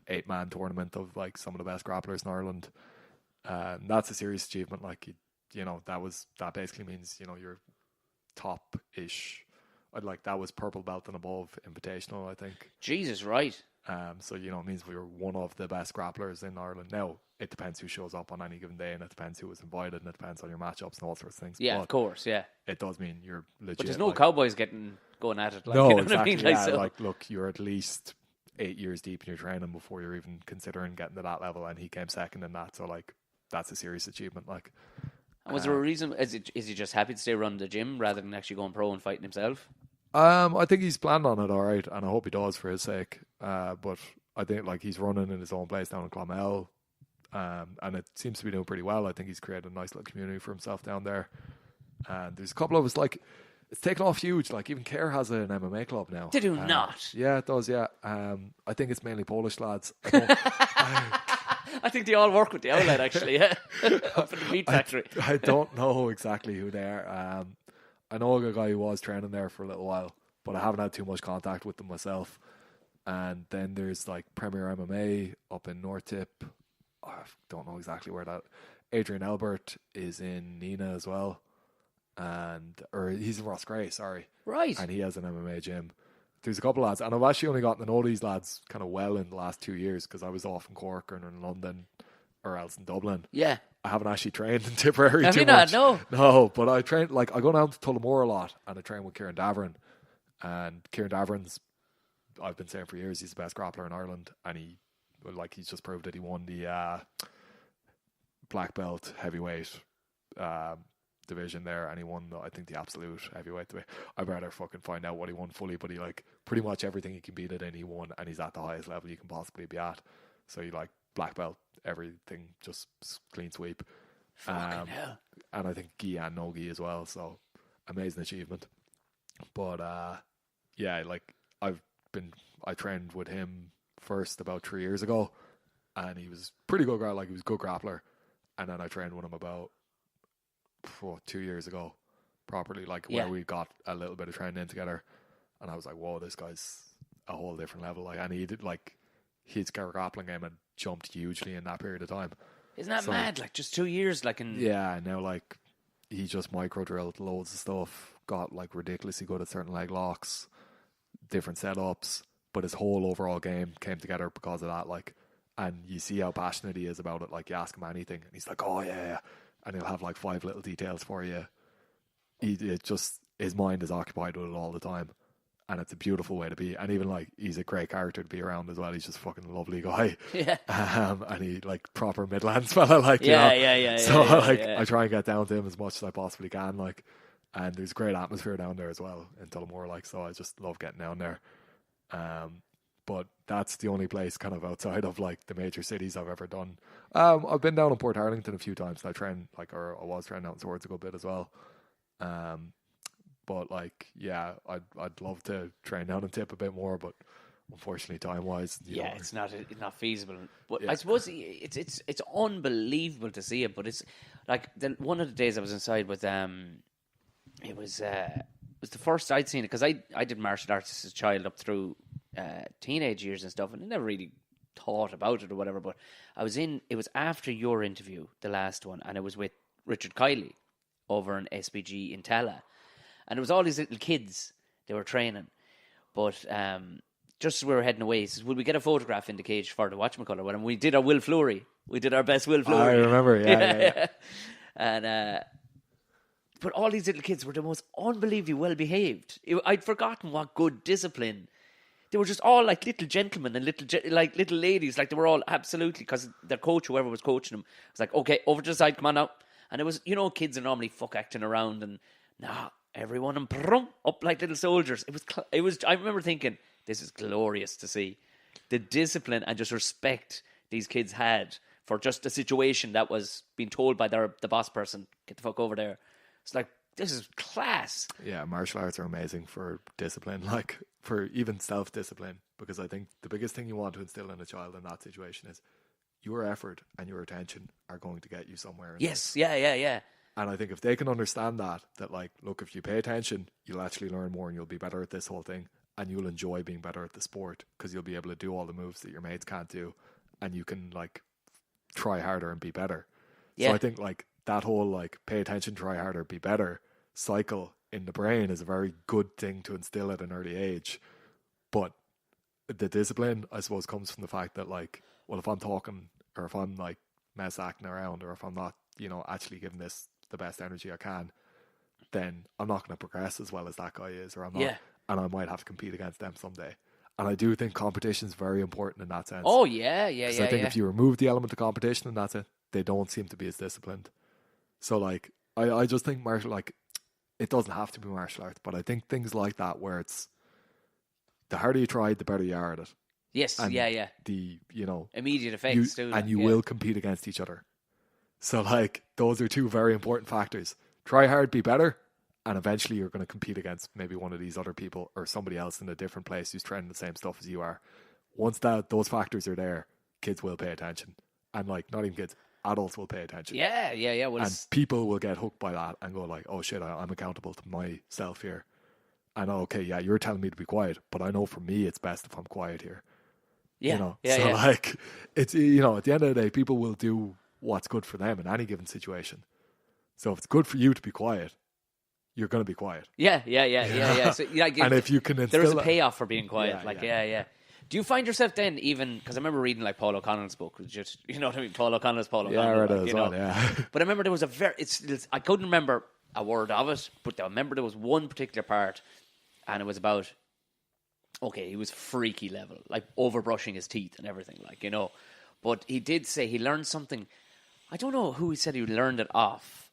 8-man tournament of like some of the best grapplers in Ireland. That's a serious achievement. Like, that basically means, you're top-ish. Like, that was purple belt and above invitational, I think. Jesus, right. So, it means we were one of the best grapplers in Ireland. Now, it depends who shows up on any given day, and it depends who was invited, and it depends on your matchups and all sorts of things. Yeah, but of course, yeah. It does mean you're legit. But there's no cowboys going at it. Like, no, you know exactly. what I mean? Yeah, so. like, look, you're at least 8 years deep in your training before you're even considering getting to that level, and he came second in that. So, like, that's a serious achievement. Like, And was there a reason? Is he just happy to stay running the gym rather than actually going pro and fighting himself? I think he's planned on it all right, and I hope he does for his sake. But I think like he's running in his own place down in Clonmel, and it seems to be doing pretty well. I think he's created a nice little community for himself down there. And there's a couple of us, like, it's taken off huge. Like, even Kerr has an MMA club now. They do not. Yeah, it does, yeah. I think it's mainly Polish lads. I don't, I think they all work with the outlet, actually, yeah. Up in the meat factory. I don't know exactly who they are. I know a guy who was training there for a little while, but I haven't had too much contact with them myself. And then there's, like, Premier MMA up in North Tip. I don't know exactly where that... Adrian Albert is in Nina as well. Or he's in Rossgrey, sorry. Right. And he has an MMA gym. There's a couple of lads, and I've actually only gotten to know these lads kind of well in the last 2 years because I was off in Cork or in London or else in Dublin. Yeah. I haven't actually trained in Tipperary Have too you much. not? No. No, but I train, like, I go down to Tullamore a lot and I train with Kieran Davern. And Kieran Davern's, I've been saying for years, he's the best grappler in Ireland, and he's just proved that he won the black belt heavyweight division there, and he won I think the absolute heavyweight division. I better fucking find out what he won fully, but he, like, pretty much everything he competed in he won, and he's at the highest level you can possibly be at. So he, like, black belt everything, just clean sweep. Fucking hell. And I think gi and no gi as well, so amazing achievement. But yeah, like, I trained with him first about 3 years ago, and he was pretty good guy, like, he was a good grappler. And then I trained with him about 2 years ago, properly, like, where we got a little bit of training in together, and I was like, whoa, this guy's a whole different level. Like, and he did, like, his grappling game had jumped hugely in that period of time. Isn't that mad? Like, just 2 years, like, yeah, now, like, he just micro drilled loads of stuff, got, like, ridiculously good at certain leg locks, different setups, but his whole overall game came together because of that, like. And you see how passionate he is about it. Like, you ask him anything, and he's like, "Oh yeah," and he'll have like 5 little details for you. His mind is occupied with it all the time, and it's a beautiful way to be. And even, like, he's a great character to be around as well. He's just a fucking lovely guy. Yeah. And he, like, proper Midlands fella, like, yeah, you know? yeah. So I try and get down to him as much as I possibly can, like. And there's a great atmosphere down there as well in Tullamore, like. So I just love getting down there. But that's the only place kind of outside of, like, the major cities I've ever done. I've been down in Port Arlington a few times, and I was training out in Swords a good bit as well. But, like, yeah, I'd love to train down in Tip a bit more, but unfortunately, time wise, it's not feasible. But I suppose it's unbelievable to see it. But it's like one of the days I was inside with it was the first I'd seen it, because I did martial arts as a child up through teenage years and stuff, and I never really thought about it or whatever. But it was after your interview, the last one, and it was with Richard Kiley over in SBG in Tala, and it was all these little kids they were training. But just as we were heading away, he says, "Will we get a photograph in the cage for the whatchamacallit?" When we did our Will Fleury, we did our best Will Fleury. I remember, yeah. And but all these little kids were the most unbelievably well behaved. I'd forgotten what good discipline. They were just all like little gentlemen and little ladies. Like, they were all absolutely, because their coach, whoever was coaching them, was like, "Okay, over to the side, come on now." And it was, kids are normally fuck acting around, and everyone and up like little soldiers. It was. I remember thinking, this is glorious to see the discipline and just respect these kids had for just a situation that was being told by the boss person, "Get the fuck over there." It's like, this is class. Yeah, martial arts are amazing for discipline, like, for even self-discipline, because I think the biggest thing you want to instill in a child in that situation is your effort and your attention are going to get you somewhere. Yes, yeah. And I think if they can understand that, like, look, if you pay attention, you'll actually learn more and you'll be better at this whole thing, and you'll enjoy being better at the sport, because you'll be able to do all the moves that your mates can't do, and you can, like, try harder and be better. Yeah. So I think, like, that whole, like, pay attention, try harder, be better cycle in the brain is a very good thing to instill at an early age. But the discipline, I suppose, comes from the fact that, like, well, if I'm talking, or if I'm, like, mess acting around, or if I'm not, actually giving this the best energy I can, then I'm not going to progress as well as that guy is, or I'm not, and I might have to compete against them someday. And I do think competition is very important in that sense. Oh, yeah. I think if you remove the element of competition, and that's it, they don't seem to be as disciplined. So like, I just think it doesn't have to be martial arts, but I think things like that where it's the harder you try, the better you are at it. Yes, And yeah. the, Immediate effects too. and you will compete against each other. So like, those are two very important factors. Try hard, be better, and eventually you're going to compete against maybe one of these other people or somebody else in a different place who's training the same stuff as you are. Once those factors are there, kids will pay attention. And like, not even kids, adults will pay attention. Yeah. Well, And people will get hooked by that and go like, oh shit, I'm accountable to myself here. I know, okay, yeah, you're telling me to be quiet, but I know for me it's best if I'm quiet here. yeah. Like, it's, at the end of the day, people will do what's good for them in any given situation. So if it's good for you to be quiet, you're going to be quiet. Yeah. So, like, And if you can instill there is a payoff for being quiet. Yeah, Yeah. Do you find yourself then even, because I remember reading like Paul O'Connell's book, which just, you know what I mean? Paul O'Connell's Paul O'Connell. Yeah, I read like, it as well, yeah. But I remember there was I couldn't remember a word of it, but I remember there was one particular part, and it was about, okay, he was freaky level, like overbrushing his teeth and everything, like, But he did say he learned something. I don't know who he said he learned it off.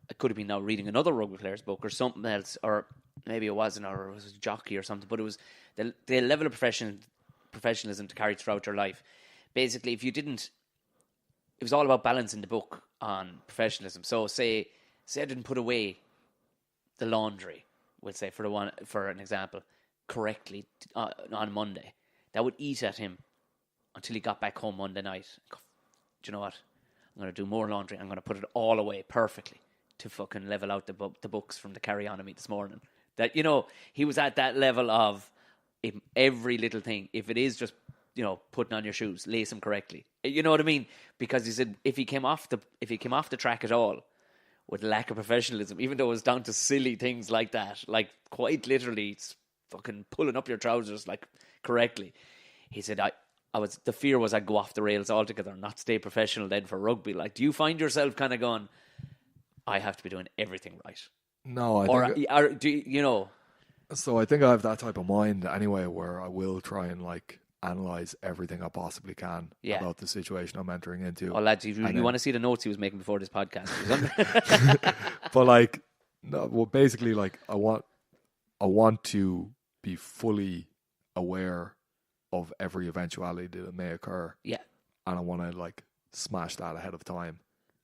It could have been now reading another rugby player's book or something else, or maybe it wasn't, or it was a jockey or something. But it was the level of professionalism to carry throughout your life. Basically, if you didn't, it was all about balance in the book on professionalism. So say I didn't put away the laundry, we'll say for an example, correctly on Monday, that would eat at him until he got back home Monday night. Do you know what? I'm going to do more laundry. I'm going to put it all away perfectly to fucking level out the books from the carry-on-amy this morning. That, he was at that level of every little thing. If it is just, putting on your shoes, lace them correctly. You know what I mean? Because he said if he came off the track at all with lack of professionalism, even though it was down to silly things like that, like quite literally it's fucking pulling up your trousers like correctly. He said the fear was I'd go off the rails altogether and not stay professional then for rugby. Like, do you find yourself kind of going, I have to be doing everything right? No, do you, So I think I have that type of mind anyway, where I will try and like analyze everything I possibly can about the situation I'm entering into. Oh, lads, you want to see the notes he was making before this podcast? But like, no, well, basically, like I want to be fully aware of every eventuality that may occur. Yeah, and I want to like smash that ahead of time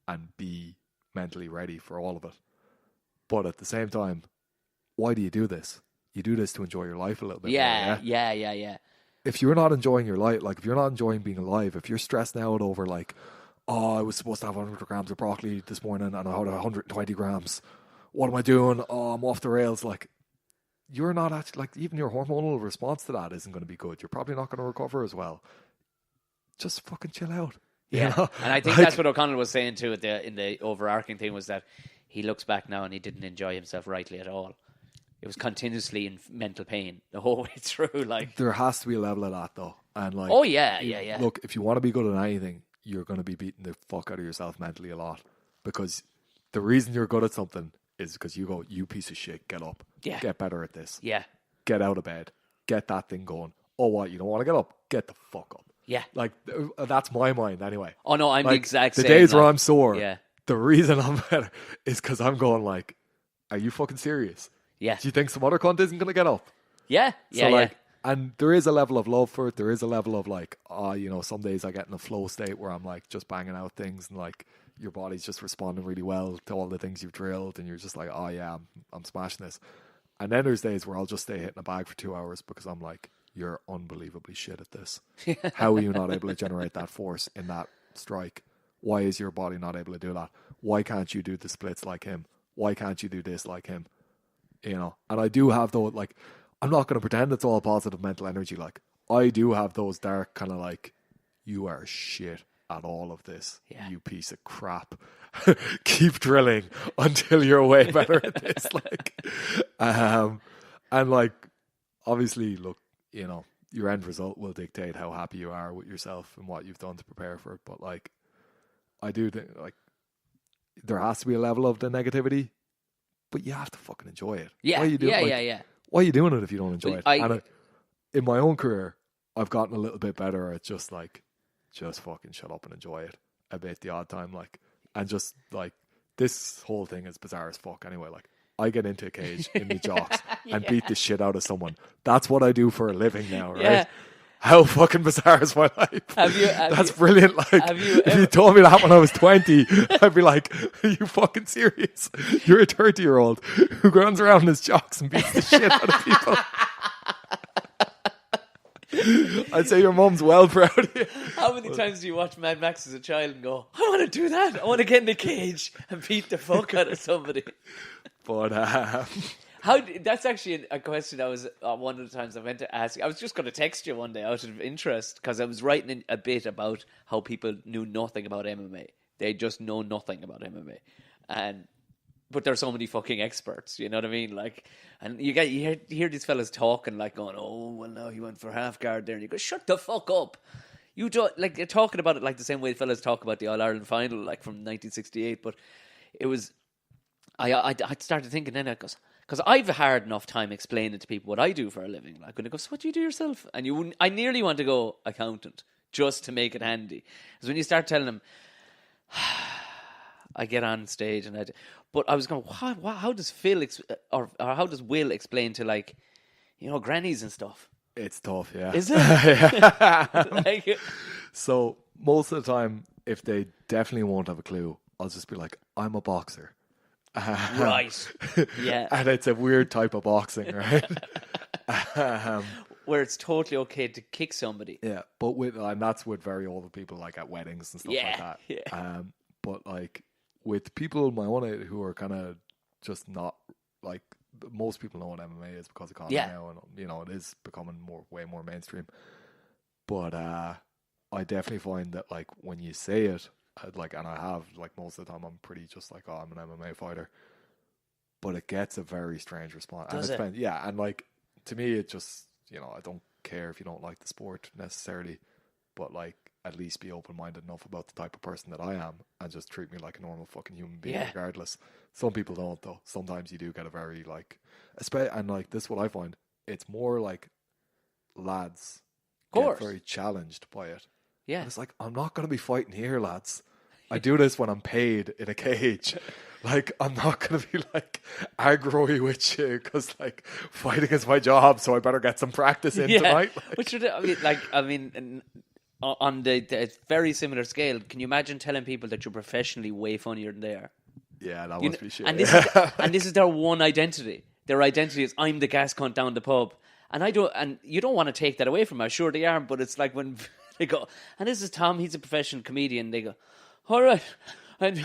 and be mentally ready for all of it. But at the same time, why do you do this? You do this to enjoy your life a little bit more, yeah. If you're not enjoying your life, like if you're not enjoying being alive, if you're stressing out over like, oh, I was supposed to have 100 grams of broccoli this morning and I had 120 grams. What am I doing? Oh, I'm off the rails. Like, you're not actually, like, even your hormonal response to that isn't going to be good. You're probably not going to recover as well. Just fucking chill out. Yeah. And I think that's what O'Connell was saying too in the overarching thing, was that he looks back now and he didn't enjoy himself rightly at all. It was continuously in mental pain the whole way through. Like, there has to be a level of that though. And like, oh yeah. Look, if you want to be good at anything, you're going to be beating the fuck out of yourself mentally a lot, because the reason you're good at something is because you go, you piece of shit, get up, get better at this, get out of bed, get that thing going. Oh, what, you don't want to get up? Get the fuck up. Yeah, like that's my mind anyway. Oh no, I'm like, the exact the same. The days where I'm sore, yeah, the reason I'm better is because I'm going like, are you fucking serious? Yeah. Do you think some other cunt isn't going to get up? Yeah. So like, and there is a level of love for it. There is a level of like, some days I get in a flow state where I'm like just banging out things and like your body's just responding really well to all the things you've drilled and you're just like, oh yeah, I'm smashing this. And then there's days where I'll just stay hitting a bag for 2 hours because I'm like, you're unbelievably shit at this. How are you not able to generate that force in that strike? Why is your body not able to do that? Why can't you do the splits like him? Why can't you do this like him? And I do have those, like, I'm not going to pretend it's all positive mental energy. Like, I do have those dark kind of like, you are shit at all of this, you piece of crap. Keep drilling until you're way better at this. Like, and like, obviously, look, your end result will dictate how happy you are with yourself and what you've done to prepare for it. But like, I do think like there has to be a level of the negativity, but you have to fucking enjoy it. Yeah, why are you doing, Why are you doing it if you don't enjoy it? In my own career, I've gotten a little bit better at just fucking shut up and enjoy it. a bit the odd time, like, and just like this whole thing is bizarre as fuck. Anyway, like I get into a cage in the jocks and beat the shit out of someone. That's what I do for a living now, right? Yeah. How fucking bizarre is my life? That's brilliant. Like, if you told me that when I was 20, I'd be like, are you fucking serious? You're a 30-year-old who runs around in his jocks and beats the shit out of people. I'd say your mum's well proud of you. How many times do you watch Mad Max as a child and go, I want to do that. I want to get in a cage and beat the fuck out of somebody. But that's actually a question I was one of the times I meant to ask. I was just going to text you one day out of interest because I was writing a bit about how people knew nothing about MMA. They just know nothing about MMA, but there's so many fucking experts. You know what I mean? Like, and you hear these fellas talking like going, oh well, no, he went for half guard there, and you go, shut the fuck up. You don't like you're talking about it like the same way fellas talk about the All Ireland final, like from 1968. But it was, I started thinking then, because I've a hard enough time explaining to people what I do for a living. Like when they go, so what do you do yourself? And I nearly want to go accountant just to make it handy. Because when you start telling them, I get on stage but I was going, how does Phil or how does Will explain to like, grannies and stuff? it's tough, yeah. Is it? So most of the time, if they definitely won't have a clue, I'll just be like, I'm a boxer. Right. Yeah. And it's a weird type of boxing, right? Where it's totally okay to kick somebody. Yeah, but and that's with very old people, like at weddings and stuff like that. Yeah. But like with people my own age who are kind of just not like, most people know what MMA is because of Conor now, and it is becoming way more mainstream. But I definitely find that like when you say it, like, and I have, like, most of the time I'm pretty just like, oh, I'm an MMA fighter, but it gets a very strange response. Does and it? Yeah, and like to me, it just, I don't care if you don't like the sport necessarily, but like at least be open-minded enough about the type of person that I am and just treat me like a normal fucking human being regardless. Some people don't though. Sometimes you do get a very like, and like this is what I find, it's more like lads get very challenged by it. Yeah. And it's like, I'm not going to be fighting here, lads. I do this when I'm paid in a cage. Like, I'm not going to be like aggro-y with you because like fighting is my job, so I better get some practice in tonight. On the very similar scale, can you imagine telling people that you're professionally way funnier than they are? Yeah, that must be shit. And this is their one identity. Their identity is, I'm the gas cunt down the pub. And you don't want to take that away from them. Sure they are, but it's like when they go, and this is Tom, he's a professional comedian. They go, all right. And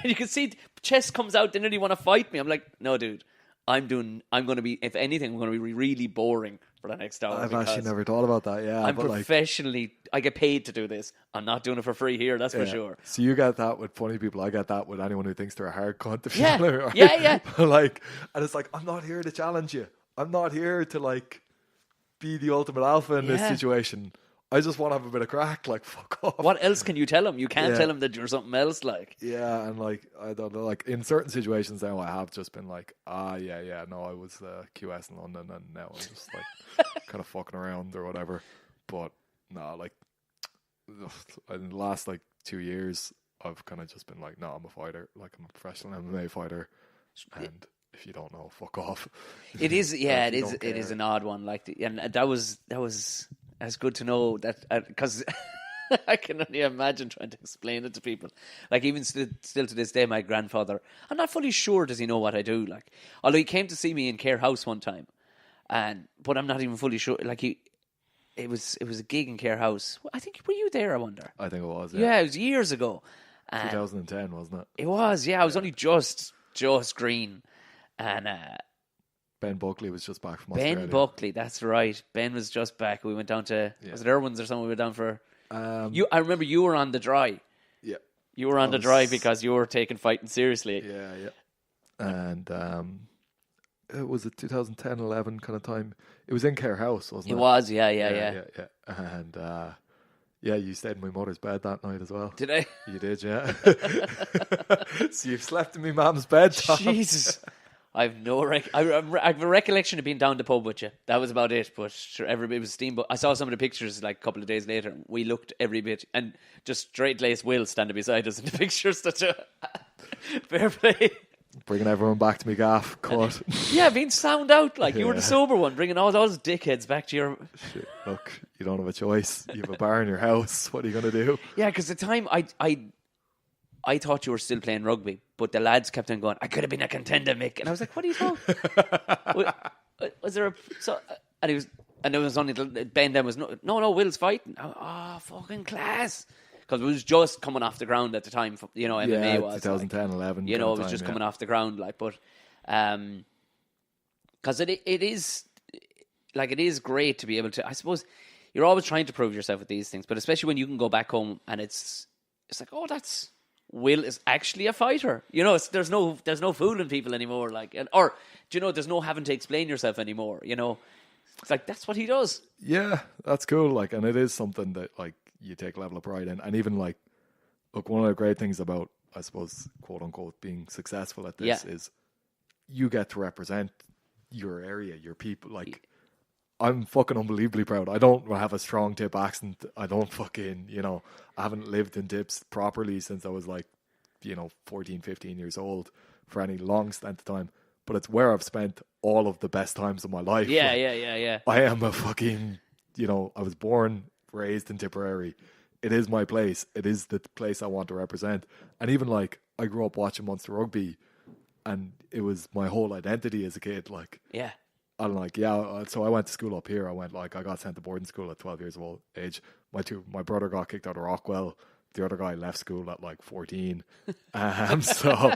you can see chest comes out, they nearly want to fight me. I'm like, no, dude, I'm going to be, if anything, I'm going to be really boring for the next hour. I've actually never thought about that, yeah. I'm professionally, I get paid to do this. I'm not doing it for free here, that's for sure. So you get that with funny people. I get that with anyone who thinks they're a hard cunt. Yeah. Like, and it's like, I'm not here to challenge you. I'm not here to like be the ultimate alpha in this situation. I just want to have a bit of crack, like, fuck off. What else can you tell him? You can't tell him that you're something else, like. Yeah, and like, I don't know, like, in certain situations now, I have just been like, no, I was QS in London, and now I'm just like, kind of fucking around or whatever. But, no, like, in the last, like, 2 years, I've kind of just been like, no, I'm a fighter. Like, I'm a professional MMA fighter, and if you don't know, fuck off. It is, yeah, it is an odd one, like, and that was... It's good to know that, because I can only imagine trying to explain it to people. Like, even still to this day, my grandfather, I'm not fully sure does he know what I do. Like, although he came to see me in Care House one time, but I'm not even fully sure. Like, it was a gig in Care House. I think, were you there? I wonder. I think it was. Yeah, it was years ago. 2010, wasn't it? It was. Yeah, I was only just green, and. Ben Buckley was just back from Australia. Ben Buckley, that's right. Ben was just back. We went down to, was it Irwin's or something we went down for? I remember you were on the dry. Yeah. You were on the dry because you were taking fighting seriously. Yeah. And it was a 2010-11 kind of time. It was in Care House, wasn't it? It was, yeah. And you stayed in my mother's bed that night as well. Did I? You did, yeah. So you've slept in my mum's bed, Tom. Jesus. I've no I have a recollection of being down the pub with you. That was about it. But sure, everybody was steamboat. I saw some of the pictures like a couple of days later. We looked every bit, and just straight laced Will standing beside us in the pictures. Fair play. Bringing everyone back to me gaff. Cut. Yeah, being sound out like you were the sober one, bringing all those dickheads back to your. Shit, look, you don't have a choice. You have a bar in your house. What are you going to do? Yeah, because the time I thought you were still playing rugby, but the lads kept on going, I could have been a contender, Mick. And I was like, what are you talking? Was there a... So, and it was only... Ben then was, no, Will's fighting. Oh, fucking class. Because it was just coming off the ground at the time, you know, MMA was. 2010, 11. You know, it was just coming off the ground, like, but... Because it is... Like, it is great to be able to... I suppose you're always trying to prove yourself with these things, but especially when you can go back home and it's like, oh, that's... Will is actually a fighter. You know, there's no fooling people anymore. Like, or do you know, there's no having to explain yourself anymore. You know, it's like that's what he does. Yeah, that's cool. Like, and it is something that like you take a level of pride in. And even like, look, one of the great things about, I suppose, quote unquote, being successful at this is you get to represent your area, your people. Like, I'm fucking unbelievably proud. I don't have a strong Tip accent. I don't fucking, you know, I haven't lived in Tips properly since I was like, you know, 14, 15 years old for any long stint of time. But it's where I've spent all of the best times of my life. Yeah, like, yeah. I am a fucking, you know, I was born, raised in Tipperary. It is my place. It is the place I want to represent. And even like, I grew up watching Munster Rugby and it was my whole identity as a kid. Like, yeah. I'm like, so I went to school up here. I got sent to boarding school at 12 years of age. My brother got kicked out of Rockwell. The other guy left school at like 14. So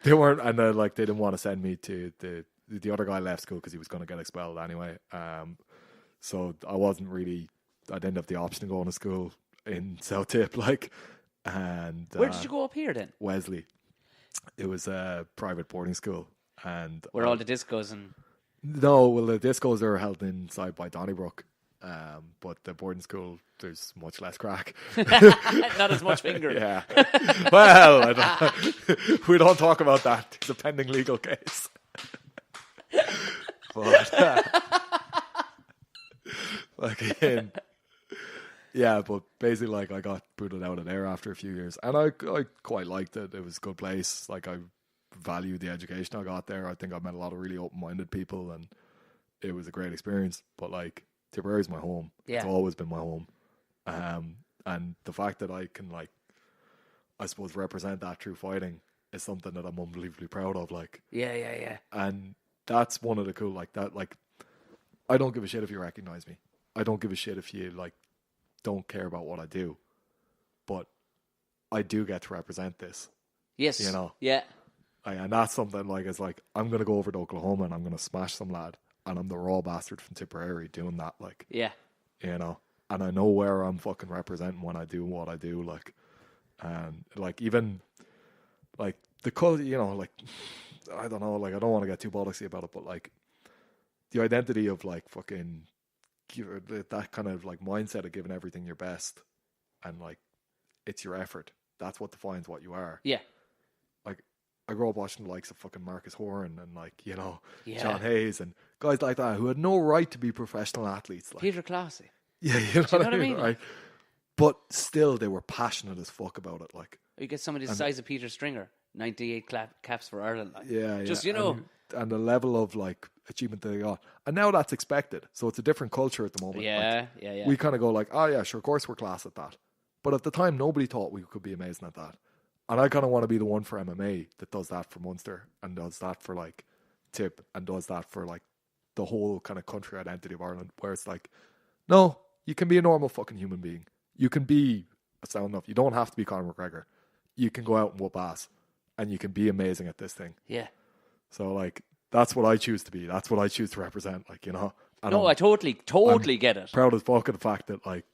they weren't, and they didn't want to send me to the other guy left school because he was going to get expelled anyway. So I didn't have the option to go to school in South Tip, like, and where did you go up here then? Wesley. It was a private boarding school. And where all the discos and no, well, the discos are held inside by Donnybrook, but the boarding school there's much less crack. Not as much finger. Yeah. Well, we don't talk about that. It's a pending legal case. But yeah, but basically, like, I got booted out of there after a few years, and I quite liked it. It was a good place. Like, I valued the education I got there. I think I met a lot of really open-minded people, and it was a great experience. But like, Tipperary's my home. Yeah. It's always been my home. And the fact that I can, like, I suppose represent that through fighting is something that I'm unbelievably proud of. Like, yeah. And that's one of the cool, like, that, like, I don't give a shit if you recognize me. I don't give a shit if you like don't care about what I do, but I do get to represent this. Yes. You know. Yeah. And that's something like, it's like, I'm gonna go over to Oklahoma and I'm gonna smash some lad, and I'm the raw bastard from Tipperary doing that. Like, yeah. You know, and I know where I'm fucking representing when I do what I do. Like, and like, even like the culture, you know, like, I don't know, like, I don't want to get too bollocks about it, but like the identity of like fucking that kind of like mindset of giving everything your best, and like, it's your effort. That's what defines what you are. Yeah. Like, I grew up watching the likes of fucking Marcus Horan and like, you know, John Hayes and guys like that who had no right to be professional athletes. Like, Peter Classy. Yeah, you know, what I mean? Right? But still, they were passionate as fuck about it. Like, you get somebody the size of Peter Stringer, 98 caps for Ireland. Like. Yeah. Just, you know. And the level of like achievement they got. And now that's expected. So it's a different culture at the moment. Yeah, like, yeah. We kind of go like, oh yeah, sure, of course we're class at that. But at the time, nobody thought we could be amazing at that. And I kind of want to be the one for MMA that does that for Munster and does that for like Tip and does that for like the whole kind of country identity of Ireland, where it's like, no, you can be a normal fucking human being. You can be sound enough. You don't have to be Conor McGregor. You can go out and whoop ass and you can be amazing at this thing. Yeah. So like, that's what I choose to be. That's what I choose to represent. Like, you know. And no, I totally get it. Proud as fuck of the fact that like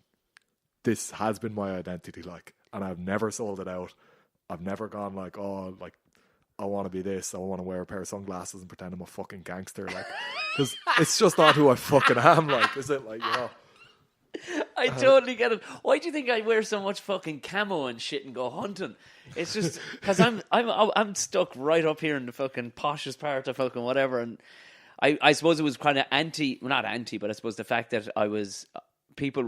this has been my identity, like, and I've never sold it out. I've never gone like, oh, like, I want to be this. I want to wear a pair of sunglasses and pretend I'm a fucking gangster, like, because it's just not who I fucking am. Like, is it like, you know? I totally get it. Why do you think I wear so much fucking camo and shit and go hunting? It's just because I'm stuck right up here in the fucking poshest part of fucking whatever, and I suppose it was kind of not anti, but I suppose the fact that I was people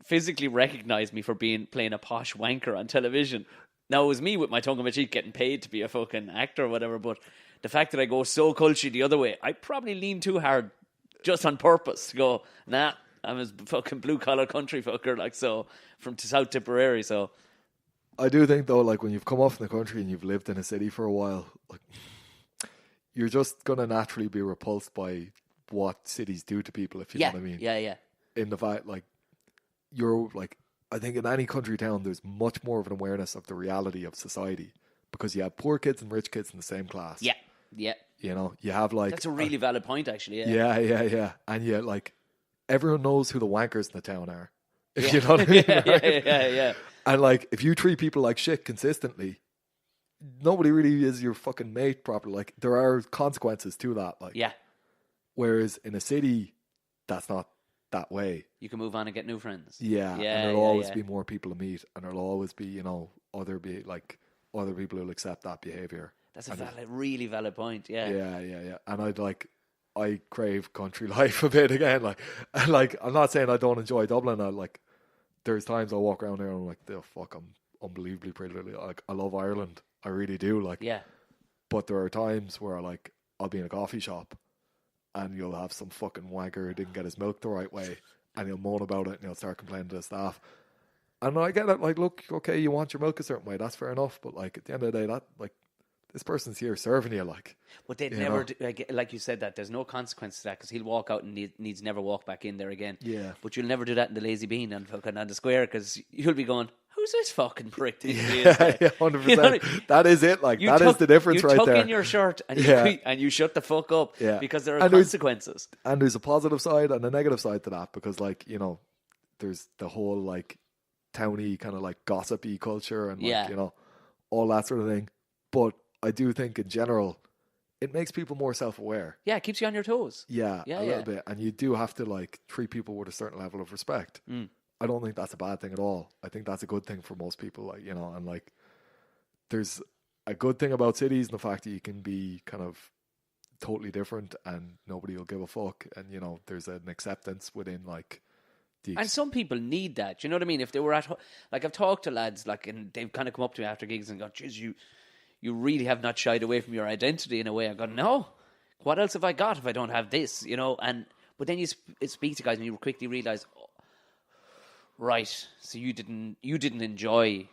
physically recognized me for playing a posh wanker on television. Now it was me with my tongue in my cheek getting paid to be a fucking actor or whatever, but the fact that I go so culture the other way, I probably lean too hard just on purpose to go, nah, I'm a fucking blue collar country fucker, like, so from South Tipperary. So I do think though, like when you've come off in the country and you've lived in a city for a while, like you're just gonna naturally be repulsed by what cities do to people, if you know what I mean. Yeah. In the fact, like you're like, I think in any country town, there's much more of an awareness of the reality of society because you have poor kids and rich kids in the same class. Yeah. You know, you have like that's a really valid point, actually. Yeah. And yet, like, everyone knows who the wankers in the town are. If you know what I mean? Right? Yeah. And like, if you treat people like shit consistently, nobody really is your fucking mate properly. Like, there are consequences to that. Like, yeah. Whereas in a city, that's not that way. You can move on and get new friends. Yeah. And there'll always be more people to meet, and there'll always be, you know, other people who'll accept that behavior. That's really valid point. Yeah. And I crave country life a bit again. Like I'm not saying I don't enjoy Dublin. There's times I walk around there and I'm like, oh fuck, I'm unbelievably privileged. Like, I love Ireland. I really do. Like, yeah. But there are times where I'll be in a coffee shop and you'll have some fucking wanker who didn't get his milk the right way, and he'll moan about it and he'll start complaining to the staff. And I get it. Like, look, okay, you want your milk a certain way. That's fair enough. But like at the end of the day, that like, this person's here serving you, like. But they'd never do, like you said, that there's no consequence to that because he'll walk out and needs never walk back in there again. Yeah. But you'll never do that in the Lazy Bean and fucking on the square because you'll be going, who's this fucking prick? Yeah, 100%. You know what I mean? That is it. Like, that is the difference right there. You tuck in your shirt and you shut the fuck up because there are consequences. And there's a positive side and a negative side to that because, like, you know, there's the whole like towny kind of like gossipy culture and like, you know, all that sort of thing. But I do think in general, it makes people more self-aware. Yeah, it keeps you on your toes. Yeah, a little bit. And you do have to like treat people with a certain level of respect. I don't think that's a bad thing at all. I think that's a good thing for most people. Like, you know, and like there's a good thing about cities and the fact that you can be kind of totally different and nobody will give a fuck. And, you know, there's an acceptance within like and some people need that. Do you know what I mean? If they were like, I've talked to lads like, and they've kind of come up to me after gigs and gone, geez, you really have not shied away from your identity in a way. I go, no, what else have I got if I don't have this, you know? But then you speak to guys and you quickly realise, oh, right, so you didn't enjoy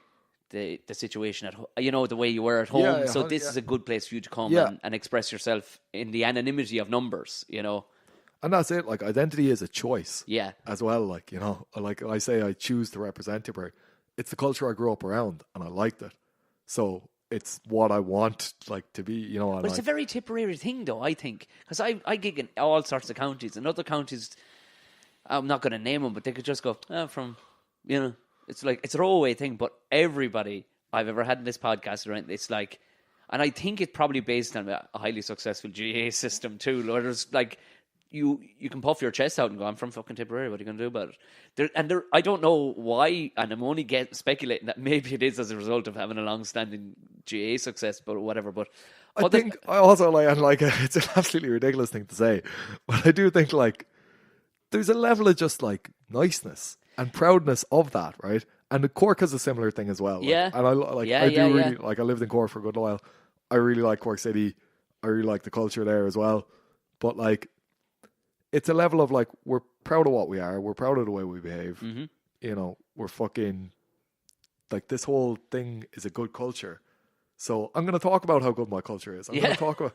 the situation at home, you know, the way you were at home. So this is a good place for you to come and express yourself in the anonymity of numbers, you know? And that's it. Like, identity is a choice. Yeah. As well. Like, you know, like I say, I choose to represent Tipperary. It's the culture I grew up around and I liked it. So it's what I want, like, to be, you know. But it's a very Tipperary thing, though, I think. Because I gig in all sorts of counties. And other counties, I'm not going to name them, but they could just go, from, you know, it's like, it's a throwaway thing. But everybody I've ever had in this podcast, right, it's like, and I think it's probably based on a highly successful GA system, too. Where there's, like, you can puff your chest out and go, I'm from fucking Tipperary, what are you going to do about it? I don't know why, and I'm only speculating that maybe it is as a result of having a long-standing GA success, but whatever. But I think I also like it's an absolutely ridiculous thing to say, but I do think like there's a level of just like niceness and proudness of that, right? And Cork has a similar thing as well. Yeah. Like, and I do really like. I lived in Cork for a good while. I really like Cork City. I really like the culture there as well. But like, it's a level of like, we're proud of what we are. We're proud of the way we behave. Mm-hmm. You know, we're fucking like, this whole thing is a good culture. So I'm going to talk about how good my culture is. I'm going to talk about.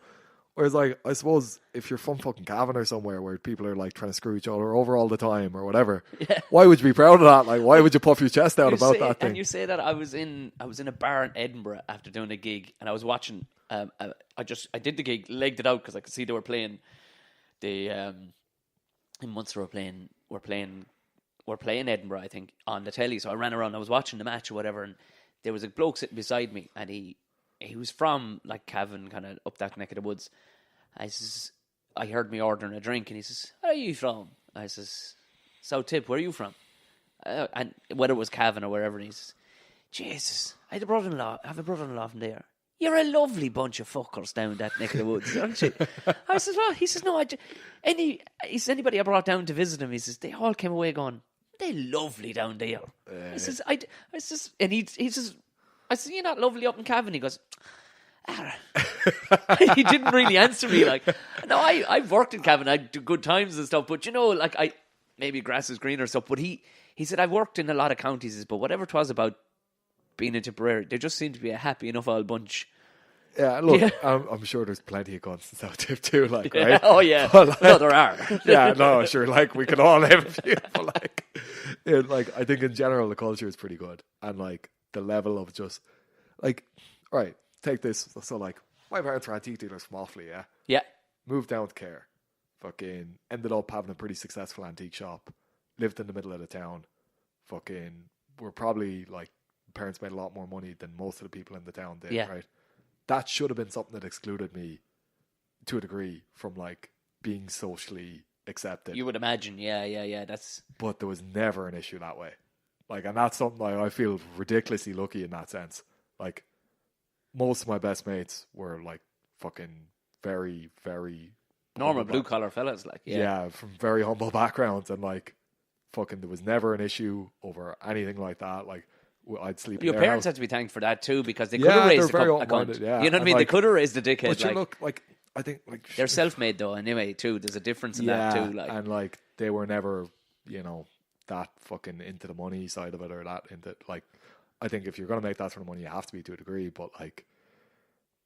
Whereas, like, I suppose if you're from fucking Cavan or somewhere where people are like trying to screw each other over all the time or whatever, why would you be proud of that? Like, why would you puff your chest out about that thing? And you say that I was in a bar in Edinburgh after doing a gig, and I was watching. I did the gig, legged it out because I could see they were playing. In Munster we're playing Edinburgh, I think, on the telly. So I ran around, I was watching the match or whatever, and there was a bloke sitting beside me, and he was from like Cavan, kind of up that neck of the woods. I heard me ordering a drink, and he says, "Where are you from?" I says, "South Tip, where are you from?" and whether it was Cavan or wherever, and he says, Jesus, I have a brother-in-law from there. You're a lovely bunch of fuckers down that neck of the woods, aren't you? I said, well, he says, no, anybody I brought down to visit him, he says, they all came away going, they're lovely down there. I says, and he says, I said, you're not lovely up in Cavan. He goes, he didn't really answer me. Like, no, I've worked in Cavan, I do good times and stuff, but maybe grass is greener and stuff. But he said, I've worked in a lot of counties, but whatever it was about being in Tipperary, they just seem to be a happy enough old bunch. Yeah, look, I'm sure there's plenty of guns in South Tip too, like, right? Yeah, oh yeah, but, no, there are. Yeah, no, sure, like, we can all name a few, but like, I think in general the culture is pretty good, and like the level of just like, right, take this. So like, my parents were antique dealers from Offaly, yeah, moved down to Care, fucking ended up having a pretty successful antique shop, lived in the middle of the town, fucking were probably like, parents made a lot more money than most of the people in the town did, right? That should have been something that excluded me to a degree from like being socially accepted. You would imagine, yeah. But there was never an issue that way. Like, and that's something I feel ridiculously lucky in that sense. Like, most of my best mates were like fucking very, very normal blue collar fellas, like from very humble backgrounds, and like fucking there was never an issue over anything like that. Like, I'd sleep. Your in their parents house. had to be thanked for that too, because they could have raised a cunt. Yeah. You know what I mean? Like, they could have raised a dickhead. But you look, like, I think like they're self-made though. Anyway, too, there's a difference in that too. Like, and like they were never, that fucking into the money side of it, or that into like. I think if you're gonna make that sort of money, you have to be to a degree. But like,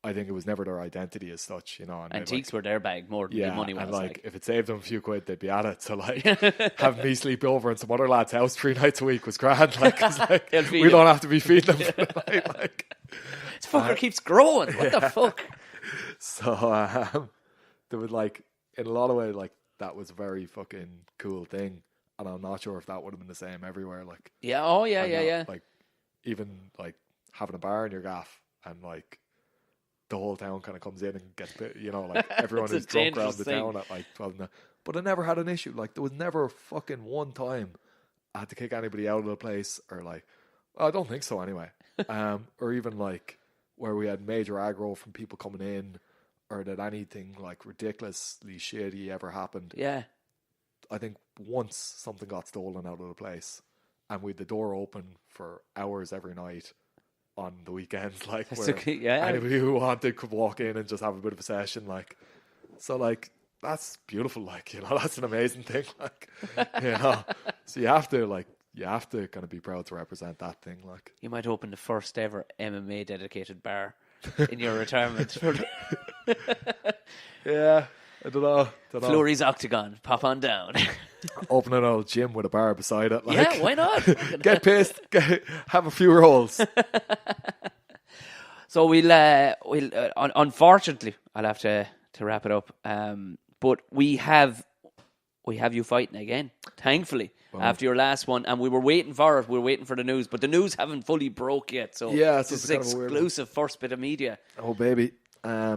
I think it was never their identity as such, And antiques were their bag more than the money was. And like, if it saved them a few quid, they'd be at it. So like, have me sleep over in some other lad's house 3 nights a week was grand. Like, 'cause, like we don't have to be feeding them for the night. Like, this fucker keeps growing. What the fuck? So there was like, in a lot of ways, like that was a very fucking cool thing, and I'm not sure if that would have been the same everywhere. Like, yeah. Like, even like having a bar in your gaff, and like the whole town kind of comes in and gets, like everyone is drunk around the town at like 12. But I never had an issue. Like, there was never fucking one time I had to kick anybody out of the place, or like, well, I don't think so anyway. Or even like where we had major aggro from people coming in, or that anything like ridiculously shady ever happened. Yeah. I think once something got stolen out of the place, and we had the door open for hours every night on the weekends, like, where anybody who wanted could walk in and just have a bit of a session, like. So like, that's beautiful, like, that's an amazing thing, like, so you have to kind of be proud to represent that thing, like. You might open the first ever MMA dedicated bar in your retirement. Yeah, I don't know. Fleury's Octagon, pop on down. Open an old gym with a bar beside it, like. Yeah, why not? Get pissed, have a few rolls. So we'll unfortunately, I'll have to wrap it up. But we have you fighting again, thankfully, after your last one, and we were waiting for it. We were waiting for the news, but the news haven't fully broke yet. So this is exclusive first bit of media. Oh baby.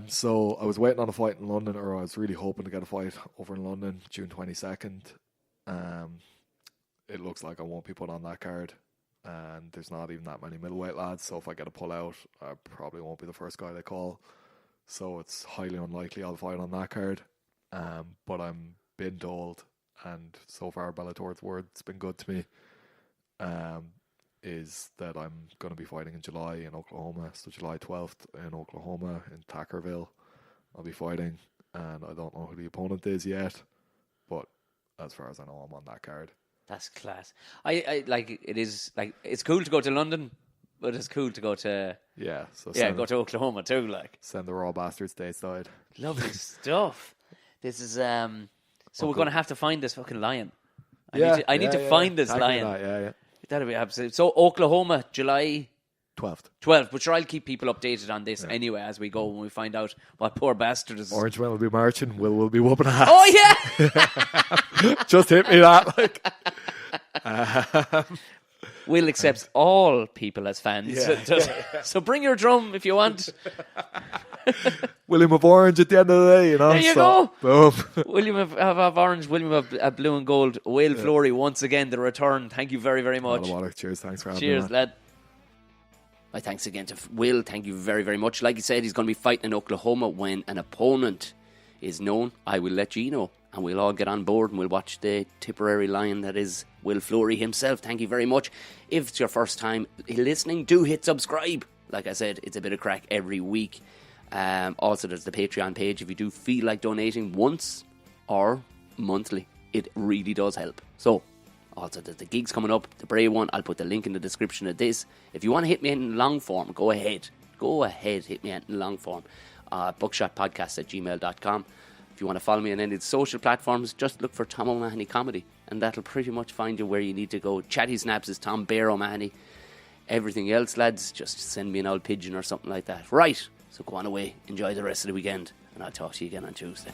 So I was waiting on a fight in London, or I was really hoping to get a fight over in London, June 22nd. It looks like I won't be put on that card, and there's not even that many middleweight lads, so if I get a pull out, I probably won't be the first guy they call. So it's highly unlikely I'll fight on that card. But I'm been told, and so far Bellator's word's been good to me, is that I'm going to be fighting in July in Oklahoma. So July 12th in Oklahoma, in Tackerville, I'll be fighting, and I don't know who the opponent is yet, but as far as I know, I'm on that card. That's class. I like, it is like, it's cool to go to London, but it's cool to go to go to Oklahoma too. Like, send the raw bastards stateside. Lovely stuff. This is so we're going to have to find this fucking lion. I need to find this lion. That'll be absolute. So Oklahoma, July 12th. But sure, I'll keep people updated on this anyway as we go, when we find out what poor bastard is. Orange Man will be marching. Will be whooping ass. Oh yeah. Just hit me that, like. Will accepts all people as fans. Yeah. So bring your drum if you want. William of Orange at the end of the day, you know. There you go. Boom. William of orange, William of blue and gold. Will Fleury, once again, the return. Thank you very, very much. Cheers, thanks for having me. Cheers, lad. My thanks again to Will. Thank you very, very much. Like he said, he's going to be fighting in Oklahoma when an opponent is known. I will let you know, and we'll all get on board and we'll watch the Tipperary Lion that is Will Fleury himself. Thank you very much. If it's your first time listening, do hit subscribe. Like I said, it's a bit of crack every week. Also, there's the Patreon page. If you do feel like donating once or monthly, it really does help. So, also, there's the gigs coming up, the Bray one. I'll put the link in the description of this. If you want to hit me in long form, go ahead. Hit me in long form. Buckshotpodcast@gmail.com. If you want to follow me on any of the social platforms, just look for Tom O'Mahony Comedy, and that'll pretty much find you where you need to go. Chatty Snaps is Tom Bear O'Mahony. Everything else, lads, just send me an old pigeon or something like that. Right, so go on away, enjoy the rest of the weekend, and I'll talk to you again on Tuesday.